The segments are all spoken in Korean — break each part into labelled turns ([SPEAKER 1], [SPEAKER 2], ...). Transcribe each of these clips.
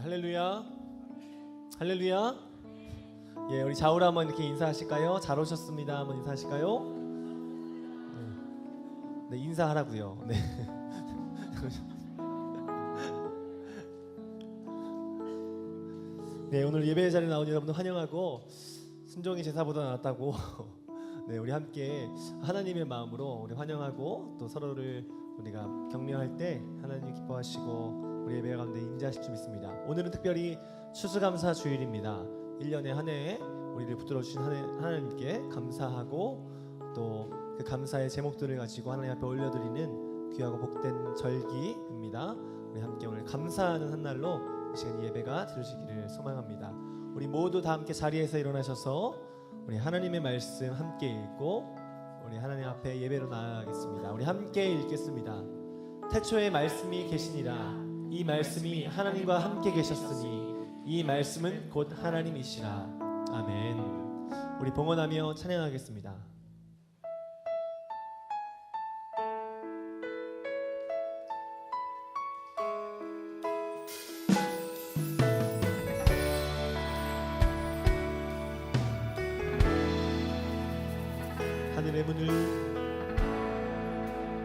[SPEAKER 1] 할렐루야. 할렐루야. 예, 우리 자우라 한번 이렇게 인사하실까요? 잘 오셨습니다. 한번 인사하실까요? 네, 인사하라고요. 네. 네, 오늘 예배 자리에 나온 여러분들 환영하고 순종이 제사보다 낫다고 네, 우리 함께 하나님의 마음으로 우리 환영하고 또 서로를 우리가 격려할 때 하나님 기뻐하시고 우리 예배 가운데 임재하실 줄 믿습니다. 오늘은 특별히 추수감사 주일입니다. 1년의 한 해 우리를 붙들어 주신 하나님께 감사하고 또 그 감사의 제목들을 가지고 하나님 앞에 올려드리는 귀하고 복된 절기입니다. 우리 함께 오늘 감사하는 한 날로 이 시간 예배가 드려지기를 소망합니다. 우리 모두 다 함께 자리에서 일어나셔서 우리 하나님의 말씀 함께 읽고 우리 하나님 앞에 예배로 나아가겠습니다. 우리 함께 읽겠습니다. 태초에 말씀이 계시니라. 이 말씀이 하나님과 함께 계셨으니 이 말씀은 곧 하나님이시라. 아멘. 우리 봉헌하며 찬양하겠습니다.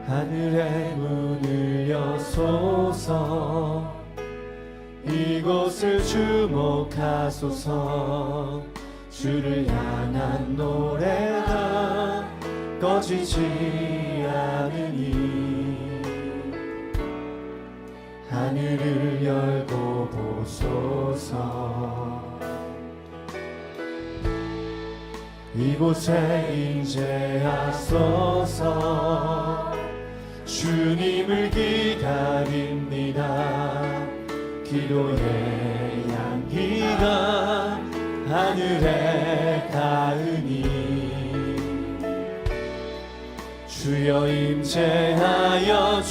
[SPEAKER 1] 하늘의 문을 여소서. 이곳을 주목하소서. 주를 향한 노래가 꺼지지 않으니 하늘을 열고 보소서. 이곳에 임재하소서. 주님을 기다립니다. 기도의 향기가 하늘에 닿으니 주여 임재하여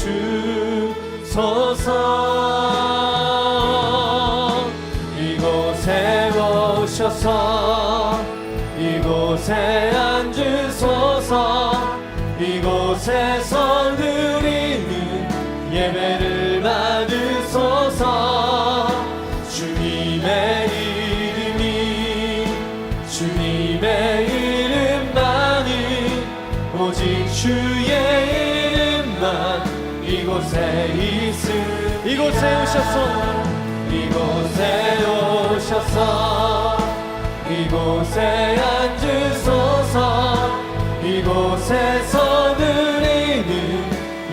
[SPEAKER 1] 주소서. 이곳에 오셔서 이곳에 앉으소서. 이곳에서 드리는 예배를 받으소서. 주님의 이름만은 오직 주의 이름만 이곳에 이곳에 오셔서 이곳에 앉으소서. 이곳에서 드리는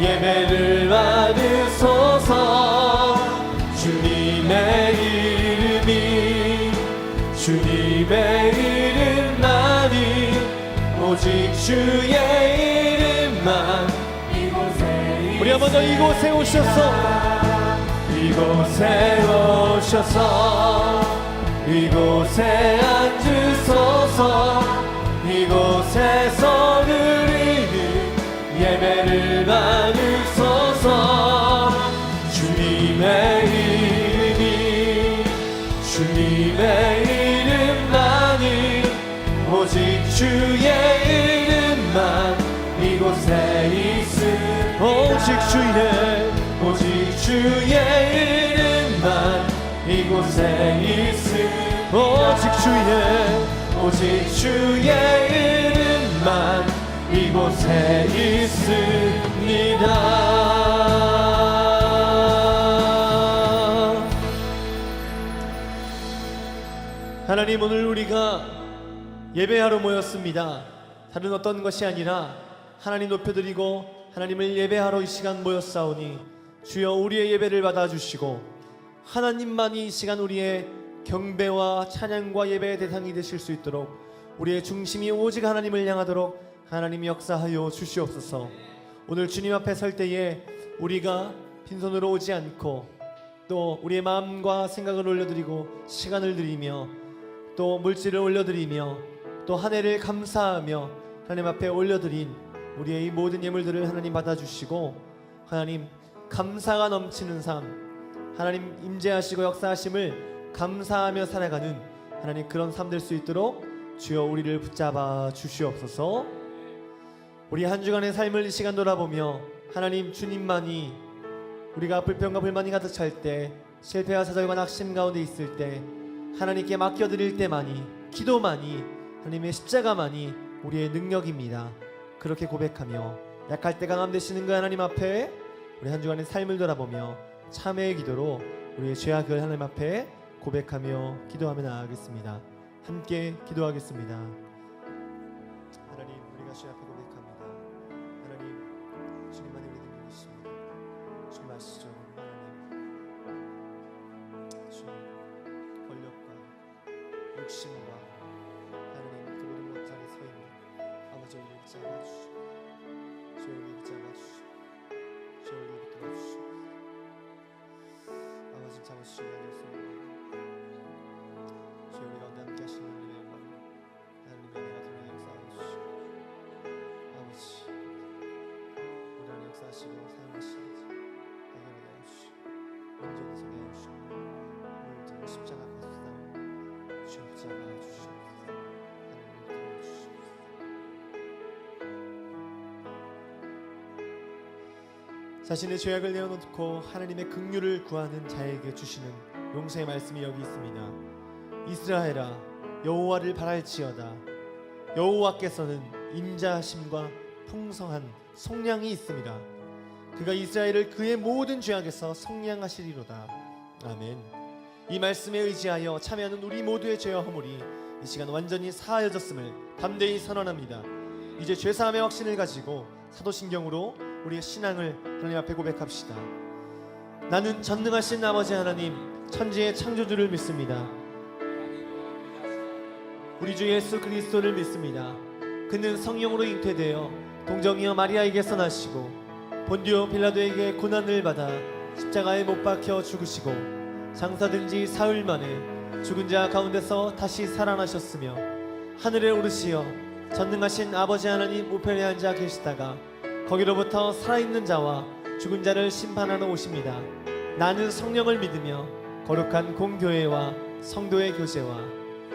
[SPEAKER 1] 예배를 받으소서. 주님의 이름만이 오직 주의 이름만 이곳에 우리 한번 더 이곳에 오셔서 이곳에 앉으소서. 이곳에서 드리는 예배를 받으소서. 주님의 이름만이 오직 주의 이름만 이곳에 오직 주의 이름만 이곳에 오직 주의 이름만 이곳에 있습니다. 하나님, 오늘 우리가 예배하러 모였습니다. 다른 어떤 것이 아니라 하나님 높여드리고 하나님을 예배하러 이 시간 모였사오니 주여 우리의 예배를 받아주시고 하나님만이 이 시간 우리의 경배와 찬양과 예배의 대상이 되실 수 있도록 우리의 중심이 오직 하나님을 향하도록 하나님 역사하여 주시옵소서. 오늘 주님 앞에 설 때에 우리가 빈손으로 오지 않고 또 우리의 마음과 생각을 올려드리고 시간을 드리며 또 물질을 올려드리며 또 한 해를 감사하며 하나님 앞에 올려드린 우리의 이 모든 예물들을 하나님 받아주시고 하나님 감사가 넘치는 삶, 하나님 임재하시고 역사하심을 감사하며 살아가는 하나님 그런 삶 될 수 있도록 주여 우리를 붙잡아 주시옵소서. 우리 한 주간의 삶을 이 시간 돌아보며 하나님 주님만이 우리가 불평과 불만이 가득 찰 때 실패와 좌절과 낙심 가운데 있을 때 하나님께 맡겨드릴 때만이, 기도만이, 하나님의 십자가만이 우리의 능력입니다. 그렇게 고백하며 약할 때 강함 되시는 그 하나님 앞에 우리 한 주간의 삶을 돌아보며 참회의 기도로 우리의 죄악을 하나님 앞에 고백하며 기도하며 나아가겠습니다. 함께 기도하겠습니다. 하나님, 우리가 주님 앞에 고백합니다. 하나님, 주님만이 우리 능력이십니다. 주님 아시죠? 하나님, 주님 권력과 욕심과 하나님 그 모든 것 자리에 서 있는 아버지, 우리를 잡아주시고 주의 우리를 잡아주시고 주의 우리를 붙들어주시고 아버지 잡아주시기 위하여서 주의 우리 가운데 함께 하시는 하나님의 영광, 하나님의 은혜가 드러나 역사하시고 아버지 우리 안에 역사하시고 사용하시면서 해결하게 하시고 온전히 서게 하시고 오늘 십자가 가소서 주의 붙잡아 주시옵소서. 하나님을 도와주시옵소서. 자신의 죄악을 내어놓고 하나님의 긍휼을 구하는 자에게 주시는 용서의 말씀이 여기 있습니다. 이스라엘아, 여호와를 바랄지어다. 여호와께서는 인자하심과 풍성한 속량이 있습니다. 그가 이스라엘을 그의 모든 죄악에서 속량하시리로다. 아멘. 이 말씀에 의지하여 참여하는 우리 모두의 죄와 허물이 이 시간 완전히 사하여졌음을 담대히 선언합니다. 이제 죄사함의 확신을 가지고 사도신경으로 우리의 신앙을 하나님 앞에 고백합시다. 나는 전능하신 아버지 하나님, 천지의 창조주를 믿습니다. 우리 주 예수 그리스도를 믿습니다. 그는 성령으로 잉태되어 동정이여 마리아에게서 나시고 본디오 빌라도에게 고난을 받아 십자가에 못 박혀 죽으시고 장사된 지 사흘 만에 죽은 자 가운데서 다시 살아나셨으며 하늘에 오르시어 전능하신 아버지 하나님 우편에 앉아 계시다가 거기로부터 살아있는 자와 죽은 자를 심판하러 오십니다. 나는 성령을 믿으며 거룩한 공교회와 성도의 교제와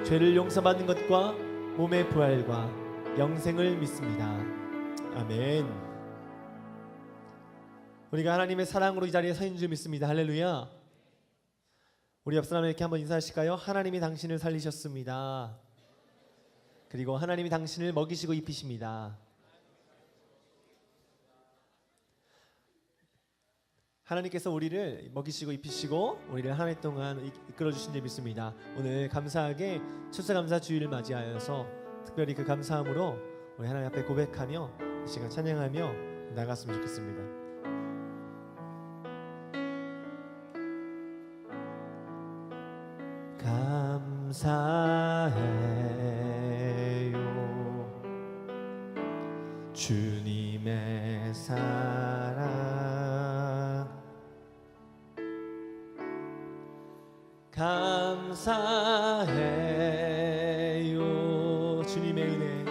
[SPEAKER 1] 죄를 용서받는 것과 몸의 부활과 영생을 믿습니다. 아멘. 우리가 하나님의 사랑으로 이 자리에 서 있는 줄 믿습니다. 할렐루야. 우리 옆 사람에게 한번 인사하실까요? 하나님이 당신을 살리셨습니다. 그리고 하나님이 당신을 먹이시고 입히십니다. 하나님께서 우리를 먹이시고 입히시고 우리를 한 해 동안 이끌어 주신 줄 믿습니다. 오늘 감사하게 추수감사 주일을 맞이하여서 특별히 그 감사함으로 우리 하나님 앞에 고백하며 이 시간 찬양하며 나갔으면 좋겠습니다. 감사해요 주님의 사랑, 감사해요 주님의 은혜,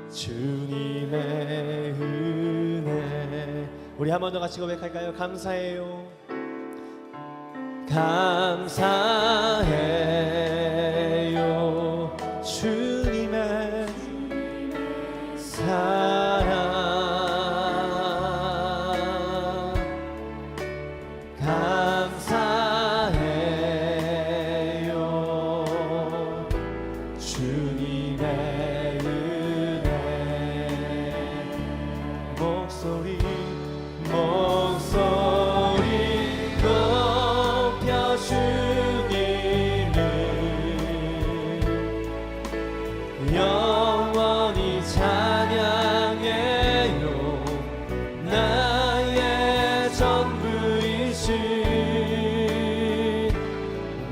[SPEAKER 1] 주님의 은혜. 우리 한 번 더 같이 고백할까요? 감사해요, 감사해요 주님의 사랑, 감사해요 주님의 은혜. 목소리 높여 주님을 영원히 찬양해요. 나의 전부이신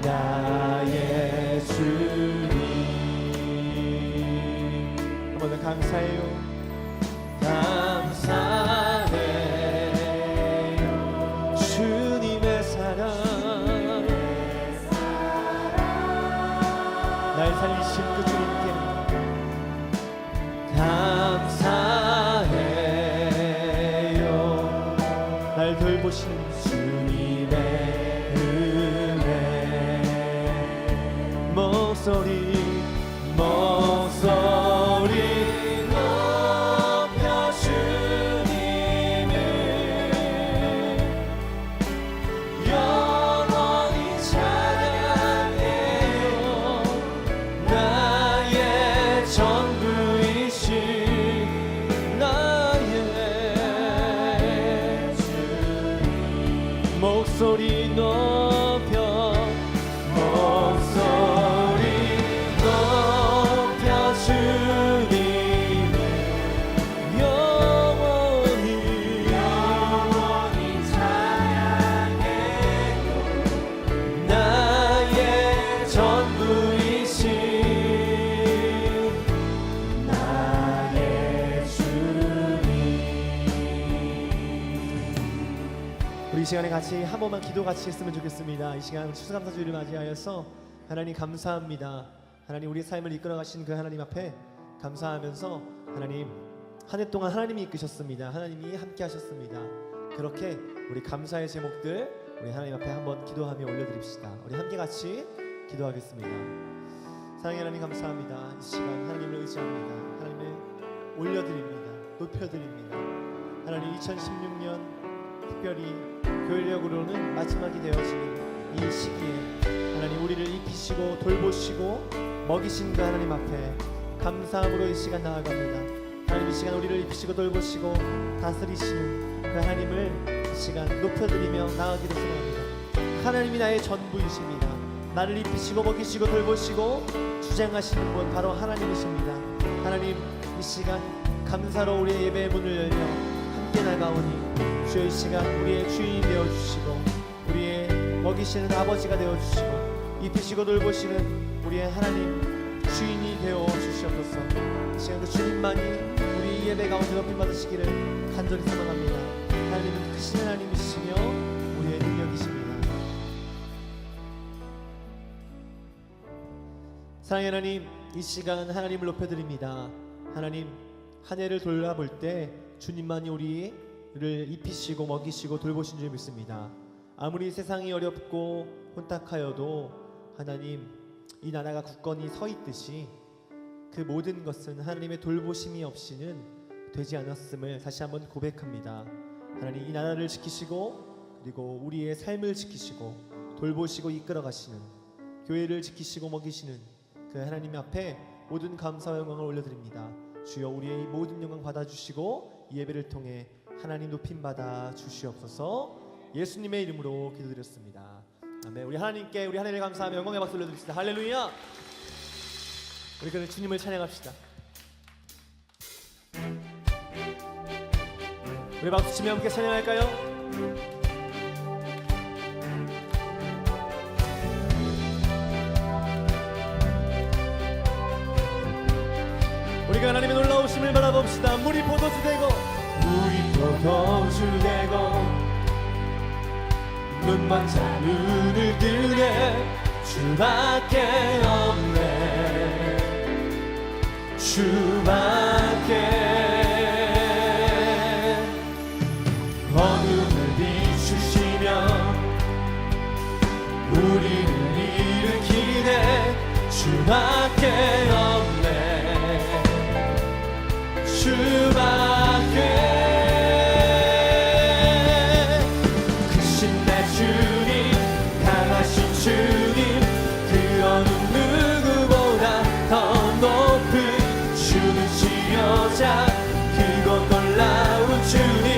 [SPEAKER 1] 나의 주님. 한 번 더 감사해요, 감사해요 주님의 사랑, 날 살리신 그 주님께 감사해요. 날 돌보시는 주님의 은혜. 목소리 높여 주님을 영원히 목소리 높여 주님을 영원히 찬양해도 나의 전부이신 나의 주님. 우리 이 시간에 같이 한 번만 기도 같이 했으면 좋겠습니다. 이 시간 추수감사주일을 맞이하여서 하나님 감사합니다. 하나님 우리의 삶을 이끌어 가신 그 하나님 앞에 감사하면서 하나님 한 해 동안 하나님이 이끄셨습니다. 하나님이 함께 하셨습니다. 그렇게 우리 감사의 제목들 우리 하나님 앞에 한번 기도하며 올려드립시다. 우리 함께 같이 기도하겠습니다. 사랑의 하나님 감사합니다. 이 시간 하나님을 의지합니다. 하나님을 올려드립니다. 높여드립니다. 하나님 2016년 특별히 교회력으로는 마지막이 되어지는 이 시기에 하나님 우리를 입히시고 돌보시고 먹이신 그 하나님 앞에 감사함으로 이 시간 나아갑니다. 하나님 이 시간 우리를 입히시고 돌보시고 다스리시는 그 하나님을 이 시간 높여드리며 나아가기를 소망합니다. 하나님이 나의 전부이십니다. 나를 입히시고 먹이시고 돌보시고 주장하시는 분 바로 하나님이십니다. 하나님 이 시간 감사로 우리의 예배의 문을 열며 함께 나가오니 주여 이 시간 우리의 주인이 되어주시고 우리의 먹이시는 아버지가 되어주시고 입히시고 돌보시는 우리의 하나님 주인이 되어주시옵소서. 이 시간 그 주님만이 우리 예배 가운데 높임 받으시기를 간절히 소망합니다. 하나님은 크신 하나님이시며 우리의 능력이십니다. 사랑의 하나님 이 시간 하나님을 높여드립니다. 하나님 한 해를 돌아볼 때 주님만이 우리를 입히시고 먹이시고 돌보신 줄 믿습니다. 아무리 세상이 어렵고 혼탁하여도 하나님 이 나라가 굳건히 서 있듯이 그 모든 것은 하나님의 돌보심이 없이는 되지 않았음을 다시 한번 고백합니다. 하나님 이 나라를 지키시고 그리고 우리의 삶을 지키시고 돌보시고 이끌어 가시는 교회를 지키시고 먹이시는 그 하나님 앞에 모든 감사와 영광을 올려드립니다. 주여 우리의 이 모든 영광 받아주시고 이 예배를 통해 하나님 높임 받아 주시옵소서. 예수님의 이름으로 기도드렸습니다. 아멘. 우리 하나님께 우리 하나님을 감사하며 영광의 박수 올려드립시다. 할렐루야. 우리 그는 주님을 찬양합시다. 우리 박수 치며 함께 찬양할까요? 우리가 하나님의 놀라우심을 바라봅시다. 물이 포도주 되고 눈먼 자 눈을 뜨네 주밖에 없네 주밖에 어둠을 비추시며 우리를 일으키네 주밖에 없네 주밖에 주님 그 어느 누구보다 더 높은 주시여자 그곳 놀라운 주님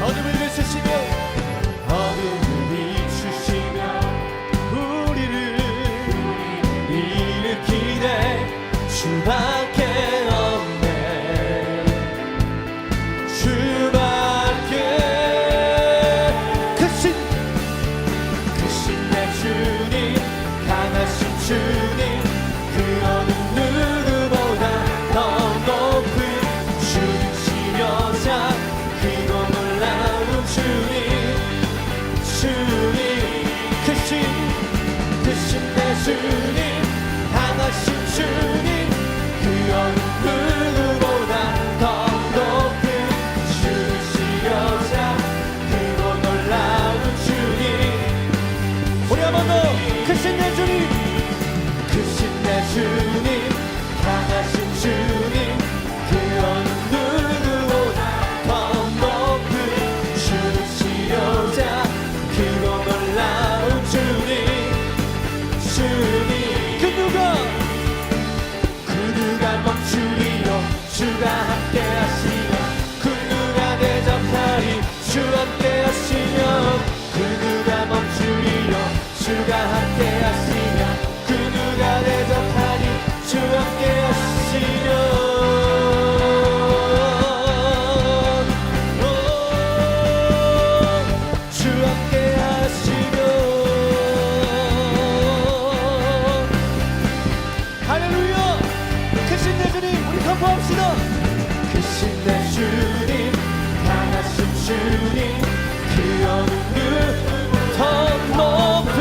[SPEAKER 1] 어둠을 비추시며 우리를 일으키네 주밖에 없네 주밖에 크신 내 주님 강하신 주님 그 어느 누구보다 더 높은 주시여자 그곳 놀라운 주님 크신 내 주님 강하신 주님 그 어느 누구보다 더 높은 주시여자 그곳 놀라운 주님 우리 한 번 더 크신 내 주님 강하신 주님 그 어느 누구보다 더 높은 주시여자 그곳 놀라운 주님 그 누가 함께 하시며 그 누가 대적하니 주 함께 하시며 주 함께 하시며 할렐루야. 크신 내 주님 우리 선포합시다. 크신 내 주님 강하신 주님 그 어느 더 높은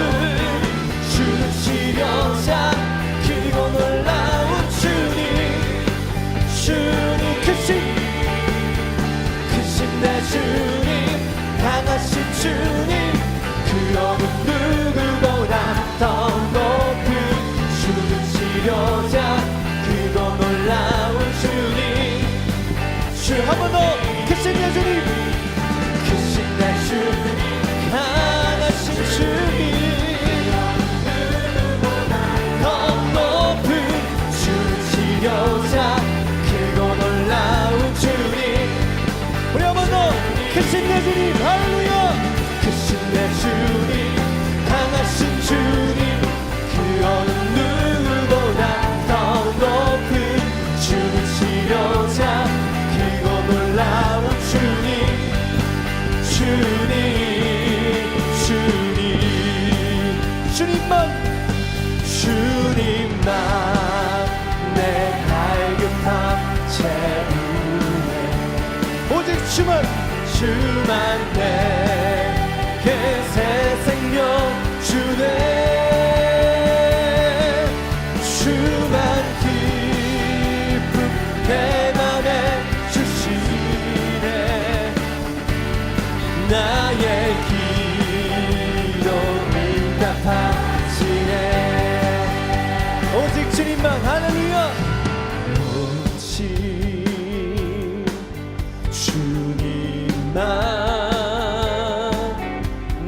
[SPEAKER 1] 주는 치료자 크고 놀라운 주님 주님 크신 내 주님 강하신 주님 그 어느 누구보다 더 높은 주는 치료자 크고 놀라운 주님 주 한 번 더 크신 내 주님 크신 내 주님 강하신 주님 더 높은 주는 치료자 크고 놀라운 주님 우리 한 번 더 크신 내 주님 할렐루야. 크신 내 주님 강하신 주님 그 어느 누구보다 더 높은 주는 치료자 크고 놀라운 주님 주님만 내 갈급함 채우네 오직 주만 내게 새 생명 주네 주만 기쁨 내 맘에 주시네 나의 기도 응답하시네 오직 주님만 할렐루야 오직 주님만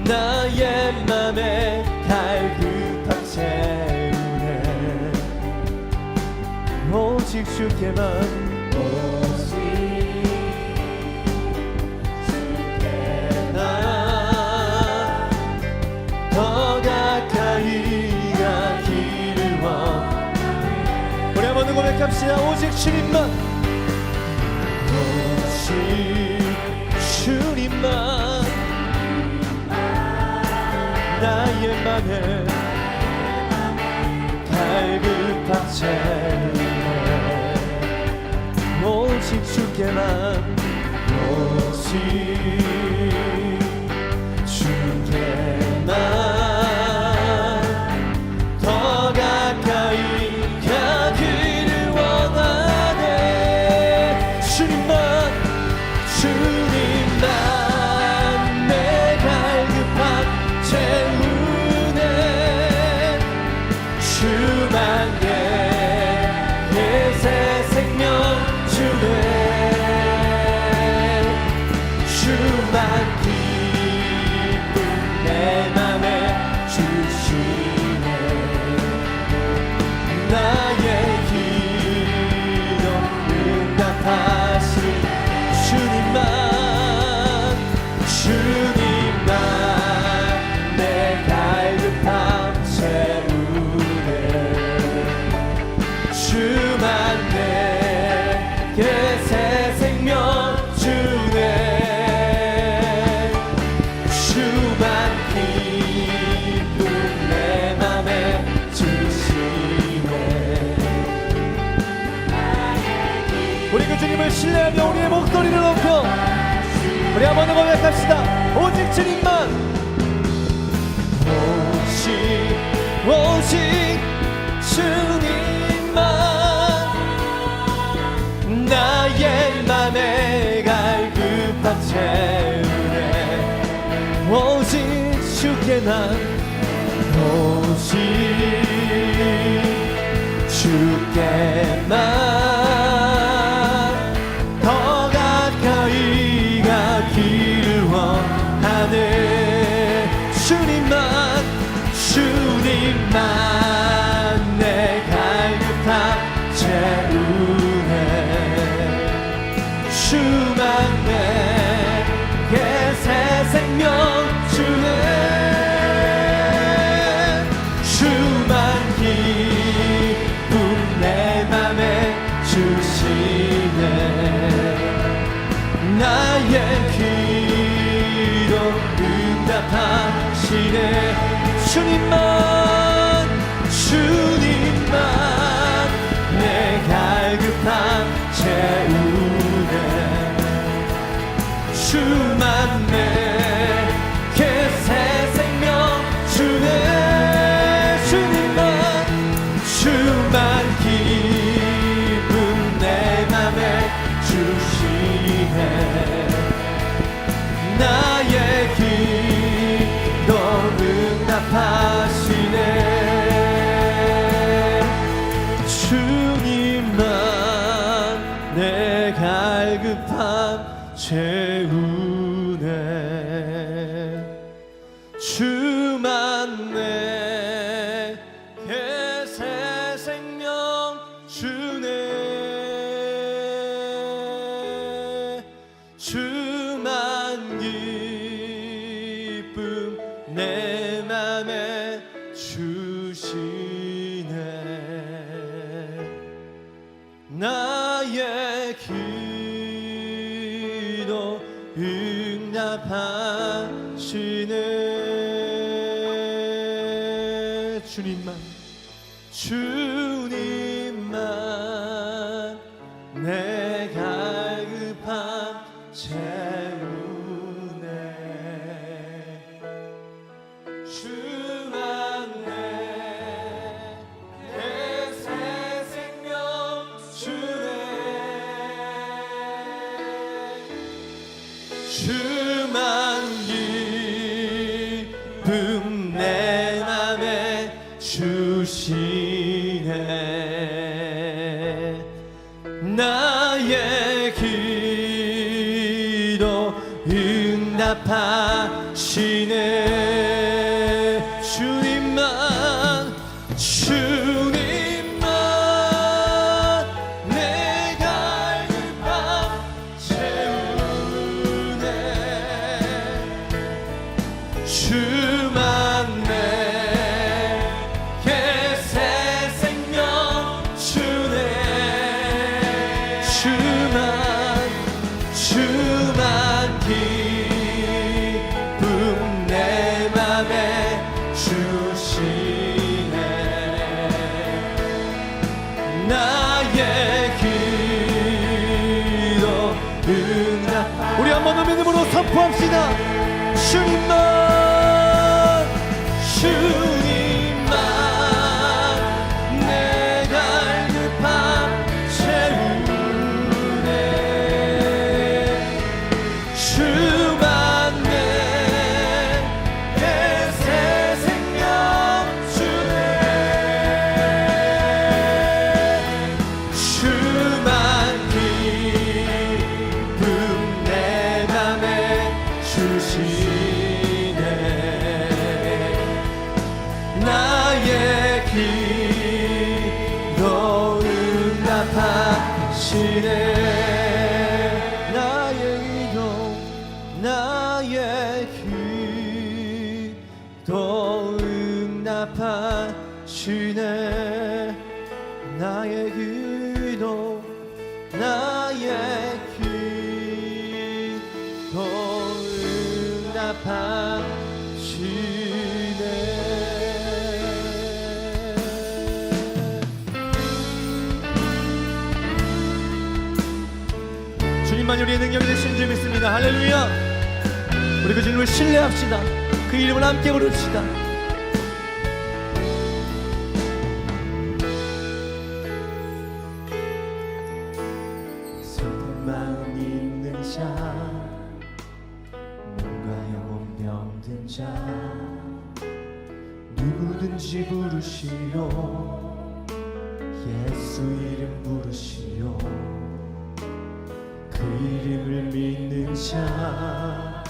[SPEAKER 1] 나의 맘에 갈급함 채우네 오직 주께만 더 가까이 가기를 우리 한번 고백합시다. 오직 주님만 오직 주님만 나의 맘에 갈급함 채우네 오직 주께만 오직 주께만 더 가까이 가기를 원하네 주님만 내 갈급함 채우네 주만 내게 새 생명 주네 주만 기쁨 내 맘에 주시네 나의 기도 응답하신 주님만 내 갈급함 채우네 주만 내게 새 생명 주네 주만 기쁨 내 맘에 주시네 우리 그 주님을 신뢰하며 우리의 목소리를 높여 우리 한번 더 고백합시다. 오직 주님만 오직 주님만 나의 맘에 갈급함 채우네 오직 주께만 오직 주께만 더 가까이 가기를 원하네 주님만 내 갈급함 채우네 주만 내게 새 생명 주네 주님만 내 갈급함 채우네. 주만 내게 새 생명 주네. 주만 기쁨 내 맘에 주시네. 나의 기도 응답하시네. 주님만 내 갈급함 채우네. 주만 내게 새 생명 주네. 주만 기쁨 내 맘에 주시네. 나의 기도 응답하시네. 주님만 내 갈급함 채우네. 주만 내게 새 생명 주네. 주만 기쁨 내 맘에 주시네. 나의 기도 응답하시네. 주님만 내 갈급함 채우네. 주만 내게 새 생명 주네. 주만 기쁨 내 맘에 주시네. 나의 기도 응답. 우리 한번 더 믿음으로 선포합시다. 주님만 내 갈급함 채우네. 주만 내게 새 생명 주네. 주만 기쁨 내 맘에 주시네. 나의 기도 응답하시네. 나의 기도 응답하시네. 나의 기도 응답하시네. 주님만 우리의 능력이 되신 줄 믿습니다. 할렐루야. 우리 그 주님을 신뢰합시다. 그 이름을 함께 부릅시다. 슬픈 마음 있는 자, 몸과 영혼 병든 자, 누구든지 부르시오. 예수 이름 부르시오. 그 이름을 믿는 자,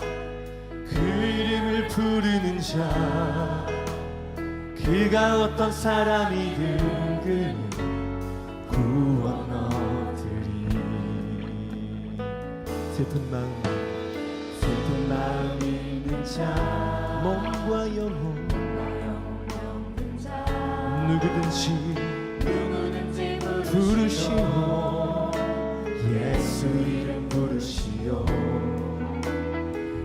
[SPEAKER 1] 그 이름을 부르는 자, 그가 어떤 사람이든 그는 구원 얻으리. 슬픈 마음 있는 자, 몸과 영혼 누구든지 부르시오. 예수 이름 부르시오.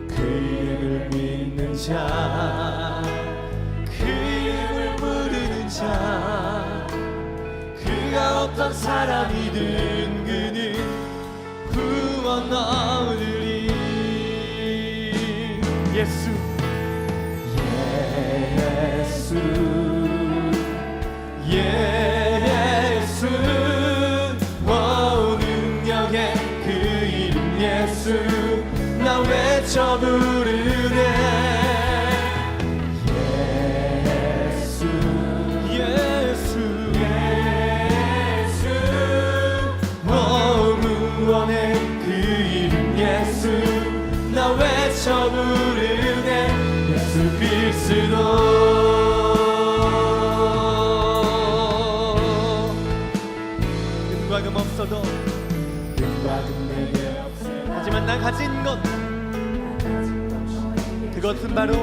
[SPEAKER 1] 그 이름을 믿는 자, 그 자 그가 어떤 사람이든 그는 구원 얻으리. 예수 예수 예수 능력의 그 이름 예수 나 외쳐 부르네. 예수 예수 예수 구원의 그 이름 예수 나 외쳐 부르네. 예수 그리스도 금과금 없어도 금과금 내게 없어 하지만 난 가진 것 그것은 바로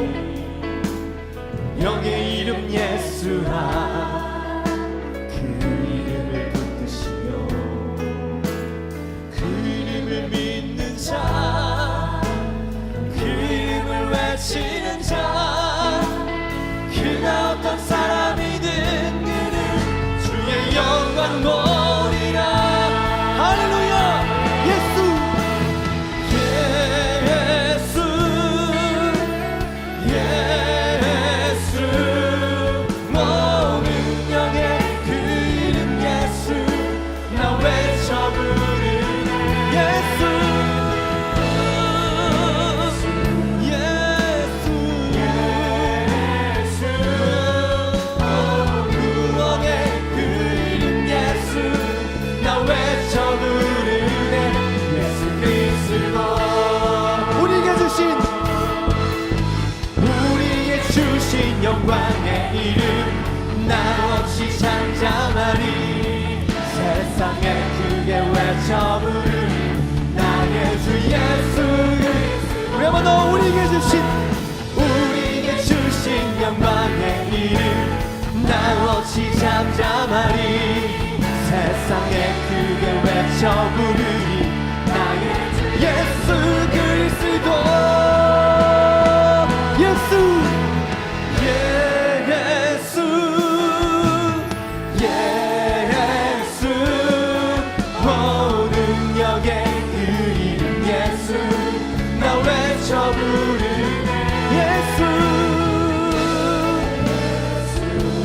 [SPEAKER 1] 영의 이름 예수라. 그 이름을 붙드시며 그 이름을 믿는 자 그 이름을 외치는 자 그가 어떤 사람이든 그는 주의 영광 보리라. 할렐루야. 예수 예수 능력의 그 이름 예수 나 외쳐 부르네. 예수 구원의 그 이름 예수 나 외쳐 부르네. 예수 그리스도 우리에게 주신 영광의 이름 나 없이 잠잠하리. 세상에 크게 외쳐 부르리 나의 주 예수 그리스도. 우리 한번 더 우리에게 주신 영광의 이름 나 없이 잠잠하리. 세상에 크게 외쳐 부르리 나의 주 예수 그리스도. 예수 예수 예수 능력의 그 이름 예수 나 외쳐 부르네. 예수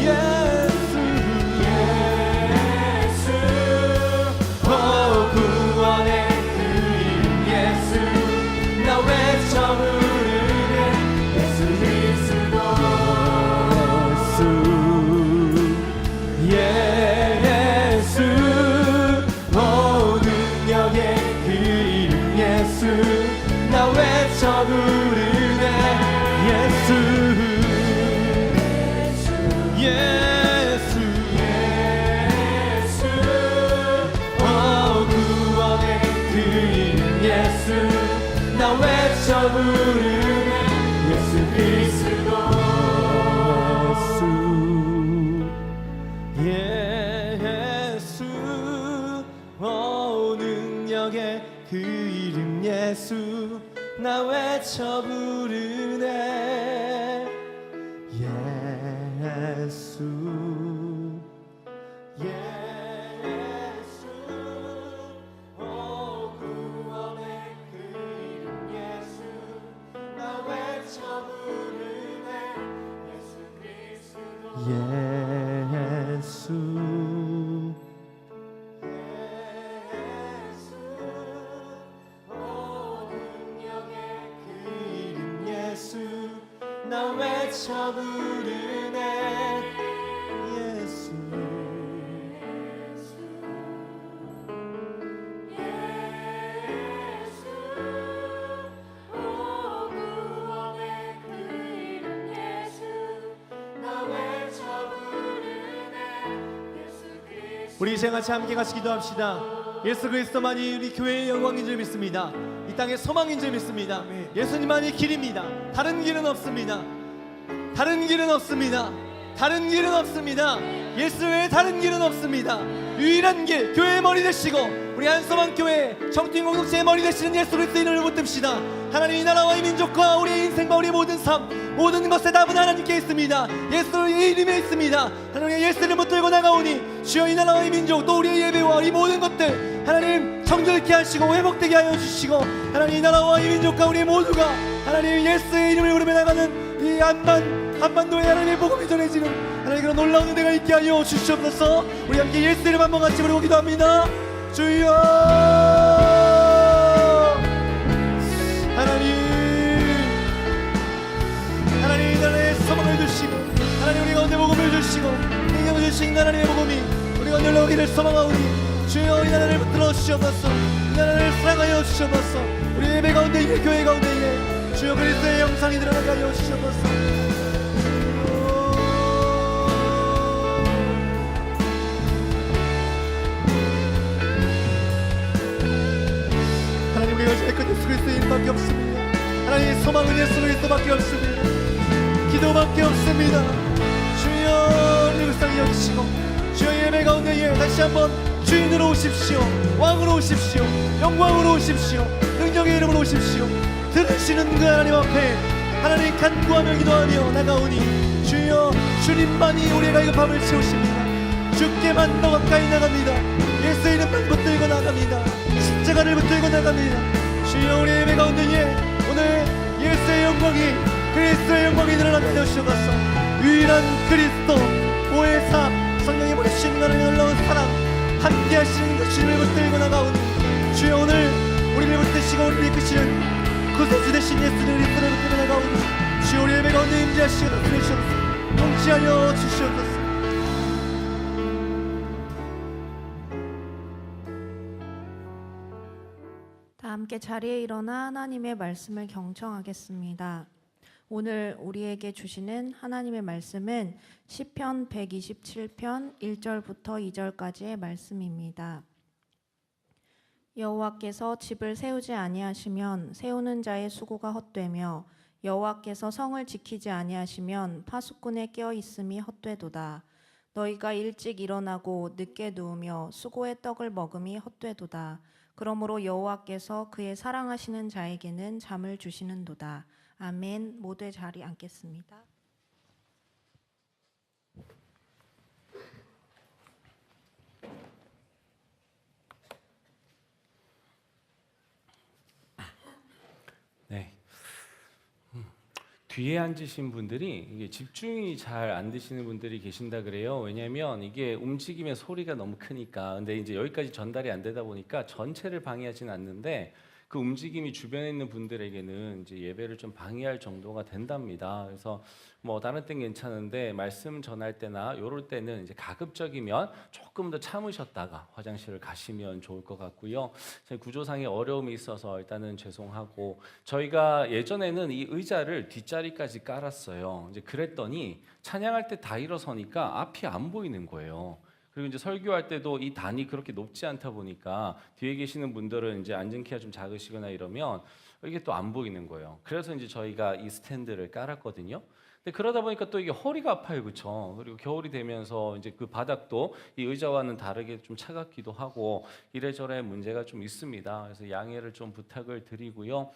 [SPEAKER 1] 예수 예수 구원의 그 이름 예수 나 외쳐 부르네. 예수 그리스도 예수 능력의 그 이름 예수 나 외쳐 부르네. 예수 예수 예수 구원의 그 이름 예수 나 외쳐 부르네. 예수 그리스도 예수 능력의 그 이름 예수 나 외쳐 부르네. 예수 예수 구원의 그 이름 예수 나 외쳐 부르네. 예수 그리스도 예수 능력의 그 이름 예수 나 외쳐 부르네. 예수 구원의 그 이름 예수 나 외쳐 부르네. 예수 그리스도. 우리 이제 같이 함께 같이 기도합시다. 예수 그리스도만이 우리 교회의 영광인 줄 믿습니다. 이 땅의 소망인 줄 믿습니다. 예수님만이 길입니다. 다른 길은 없습니다. 다른 길은 없습니다. 다른 길은 없습니다. 예수 외에 다른 길은 없습니다. 유일한 길, 교회의 머리 되시고 우리 한서방 교회 정통 공동체의 머리 되시는 예수 그리스도의 이름을 붙듭시다. 하나님 이 나라와 이 민족과 우리의 인생과 우리의 모든 삶 모든 것의 답은 하나님께 있습니다. 예수의 이름에 있습니다. 하나님 하나님 예수 이름 붙들고 나가오니 주여 이 나라와 이 민족 또 우리의 예배와 이 모든 것들 하나님 정결케 하시고 회복되게 하여 주시고 하나님 이 나라와 이 민족과 우리 모두가 하나님 예수의 이름을 부르며 나가는 이 한반도에 하나님의 복음이 전해지는 하나님 그런 놀라운 은혜가 있게 하여 주시옵소서. 우리 함께 예수 이름 한번 같이 부르고 기도합니다. 주여 하나님 이 나라에 소망을 주시고 하나님 우리 가운데 복음을 주시고 능력을 주신 하나님의 복음이 우리 가운데 올라오기를 소망하오니 주여 이 나라를 붙들어 주시옵소서. 이 나라를 사랑하여 주시옵소서. 우리 예배 가운데 교회 가운데 주여 그리스도의 영상이 드러나게 하여 주시옵소서. 하나님 우리가 잘 것 예수 그리스도의 이름밖에 없습니다. 하나님의 소망은 예수 그리스도밖에 없습니다. 기도밖에 없습니다. 주여 우리 불쌍히 여기시고 주여 예배 가운데 다시 한번 주인으로 오십시오. 왕으로 오십시오. 영광으로 오십시오. 능력의 이름으로 오십시오. 들으시는 그 하나님 앞에 하나님 간구하며 기도하며 나가오니 주여 주님만이 우리의 갈급함을 채우십니다. 주께만 더 가까이 나갑니다. 예수 이름만 붙들고 나갑니다. 십자가를 붙들고 나갑니다. 주여 우리 예배 가운데 오늘 예수의 영광이 그리스도의 영광이 드러나게 하여 주셔서 유일한 그리스도 보혜사 성령이 보내주신 하나님의 놀라운 사랑 함께 하시는 그 주님을 붙들고 나가오니 주여 오늘 우리를 붙드시고 우리를 이끄시는 구세주 되신 예수 그리스도를 붙들고 나가오니 주여 우리 예배 가운데 임재하시고 주시옵소서. 통치하여 주시옵소서.
[SPEAKER 2] 다 함께 자리에 일어나 하나님의 말씀을 경청하겠습니다. 오늘 우리에게 주시는 하나님의 말씀은 시편 127편 1절부터 2절까지의 말씀입니다. 여호와께서 집을 세우지 아니하시면 세우는 자의 수고가 헛되며 여호와께서 성을 지키지 아니하시면 파수꾼의 깨어 있음이 헛되도다. 너희가 일찍 일어나고 늦게 누우며 수고의 떡을 먹음이 헛되도다. 그러므로 여호와께서 그의 사랑하시는 자에게는 잠을 주시는도다. 아멘. 모두의 자리 앉겠습니다.
[SPEAKER 3] 네. 뒤에 앉으신 분들이 이게 집중이 잘 안 되시는 분들이 계신다 그래요. 왜냐하면 이게 움직임의 소리가 너무 크니까. 근데 이제 여기까지 전달이 안 되다 보니까 전체를 방해하지는 않는데 그 움직임이 주변에 있는 분들에게는 이제 예배를 좀 방해할 정도가 된답니다. 그래서 뭐 다른 땐 괜찮은데 말씀 전할 때나 이럴 때는 이제 가급적이면 조금 더 참으셨다가 화장실을 가시면 좋을 것 같고요. 구조상의 어려움이 있어서 일단은 죄송하고 저희가 예전에는 이 의자를 뒷자리까지 깔았어요. 이제 그랬더니 찬양할 때 다 일어서니까 앞이 안 보이는 거예요. 그리고 이제 설교할 때도 이 단이 그렇게 높지 않다 보니까 뒤에 계시는 분들은 이제 앉은 키가 좀 작으시거나 이러면 이게 또 안 보이는 거예요. 그래서 이제 저희가 이 스탠드를 깔았거든요. 근데 그러다 보니까 또 이게 허리가 아파요, 그렇죠? 그리고 겨울이 되면서 이제 그 바닥도 이 의자와는 다르게 좀 차갑기도 하고 이래저래 문제가 좀 있습니다. 그래서 양해를 좀 부탁을 드리고요.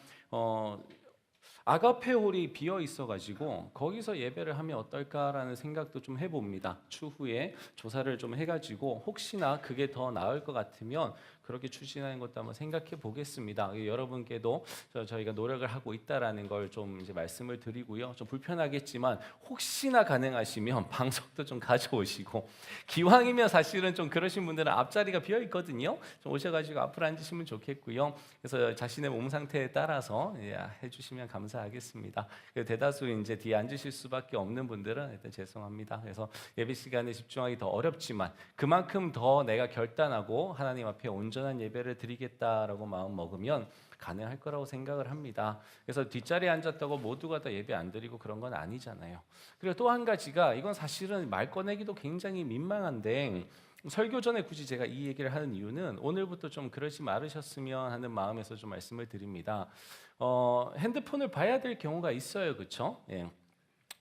[SPEAKER 3] 아가페 홀이 비어 있어가지고 거기서 예배를 하면 어떨까라는 생각도 좀 해봅니다. 추후에 조사를 좀 해가지고 혹시나 그게 더 나을 것 같으면 그렇게 추진하는 것도 한번 생각해 보겠습니다. 여러분께도 저희가 노력을 하고 있다라는 걸 좀 이제 말씀을 드리고요. 좀 불편하겠지만 혹시나 가능하시면 방석도 좀 가져오시고 기왕이면 사실은 좀 그러신 분들은 앞자리가 비어 있거든요. 좀 오셔가지고 앞으로 앉으시면 좋겠고요. 그래서 자신의 몸 상태에 따라서 해주시면 감사하겠습니다. 대다수 이제 뒤에 앉으실 수밖에 없는 분들은 일단 죄송합니다. 그래서 예배 시간에 집중하기 더 어렵지만 그만큼 더 내가 결단하고 하나님 앞에 온전한 예배를 드리겠다라고 마음 먹으면 가능할 거라고 생각을 합니다. 그래서 뒷자리에 앉았다고 모두가 다 예배 안 드리고 그런 건 아니잖아요. 그리고 또 한 가지가 이건 사실은 말 꺼내기도 굉장히 민망한데 설교 전에 굳이 제가 이 얘기를 하는 이유는 오늘부터 좀 그러지 말으셨으면 하는 마음에서 좀 말씀을 드립니다. 핸드폰을 봐야 될 경우가 있어요, 그렇죠? 예.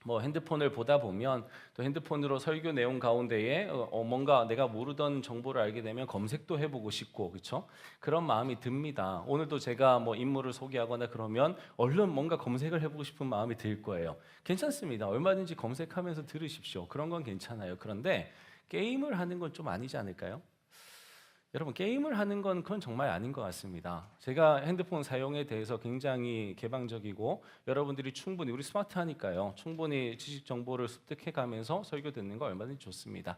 [SPEAKER 3] 뭐 핸드폰을 보다 보면 또 핸드폰으로 설교 내용 가운데에 뭔가 내가 모르던 정보를 알게 되면 검색도 해보고 싶고, 그렇죠? 그런 마음이 듭니다. 오늘도 제가 뭐 인물을 소개하거나 그러면 얼른 뭔가 검색을 해보고 싶은 마음이 들 거예요. 괜찮습니다. 얼마든지 검색하면서 들으십시오. 그런 건 괜찮아요. 그런데 게임을 하는 건 좀 아니지 않을까요? 여러분, 게임을 하는 건 그건 정말 아닌 것 같습니다. 제가 핸드폰 사용에 대해서 굉장히 개방적이고 여러분들이 충분히, 우리 스마트하니까요, 충분히 지식 정보를 습득해 가면서 설교 듣는 거 얼마든지 좋습니다.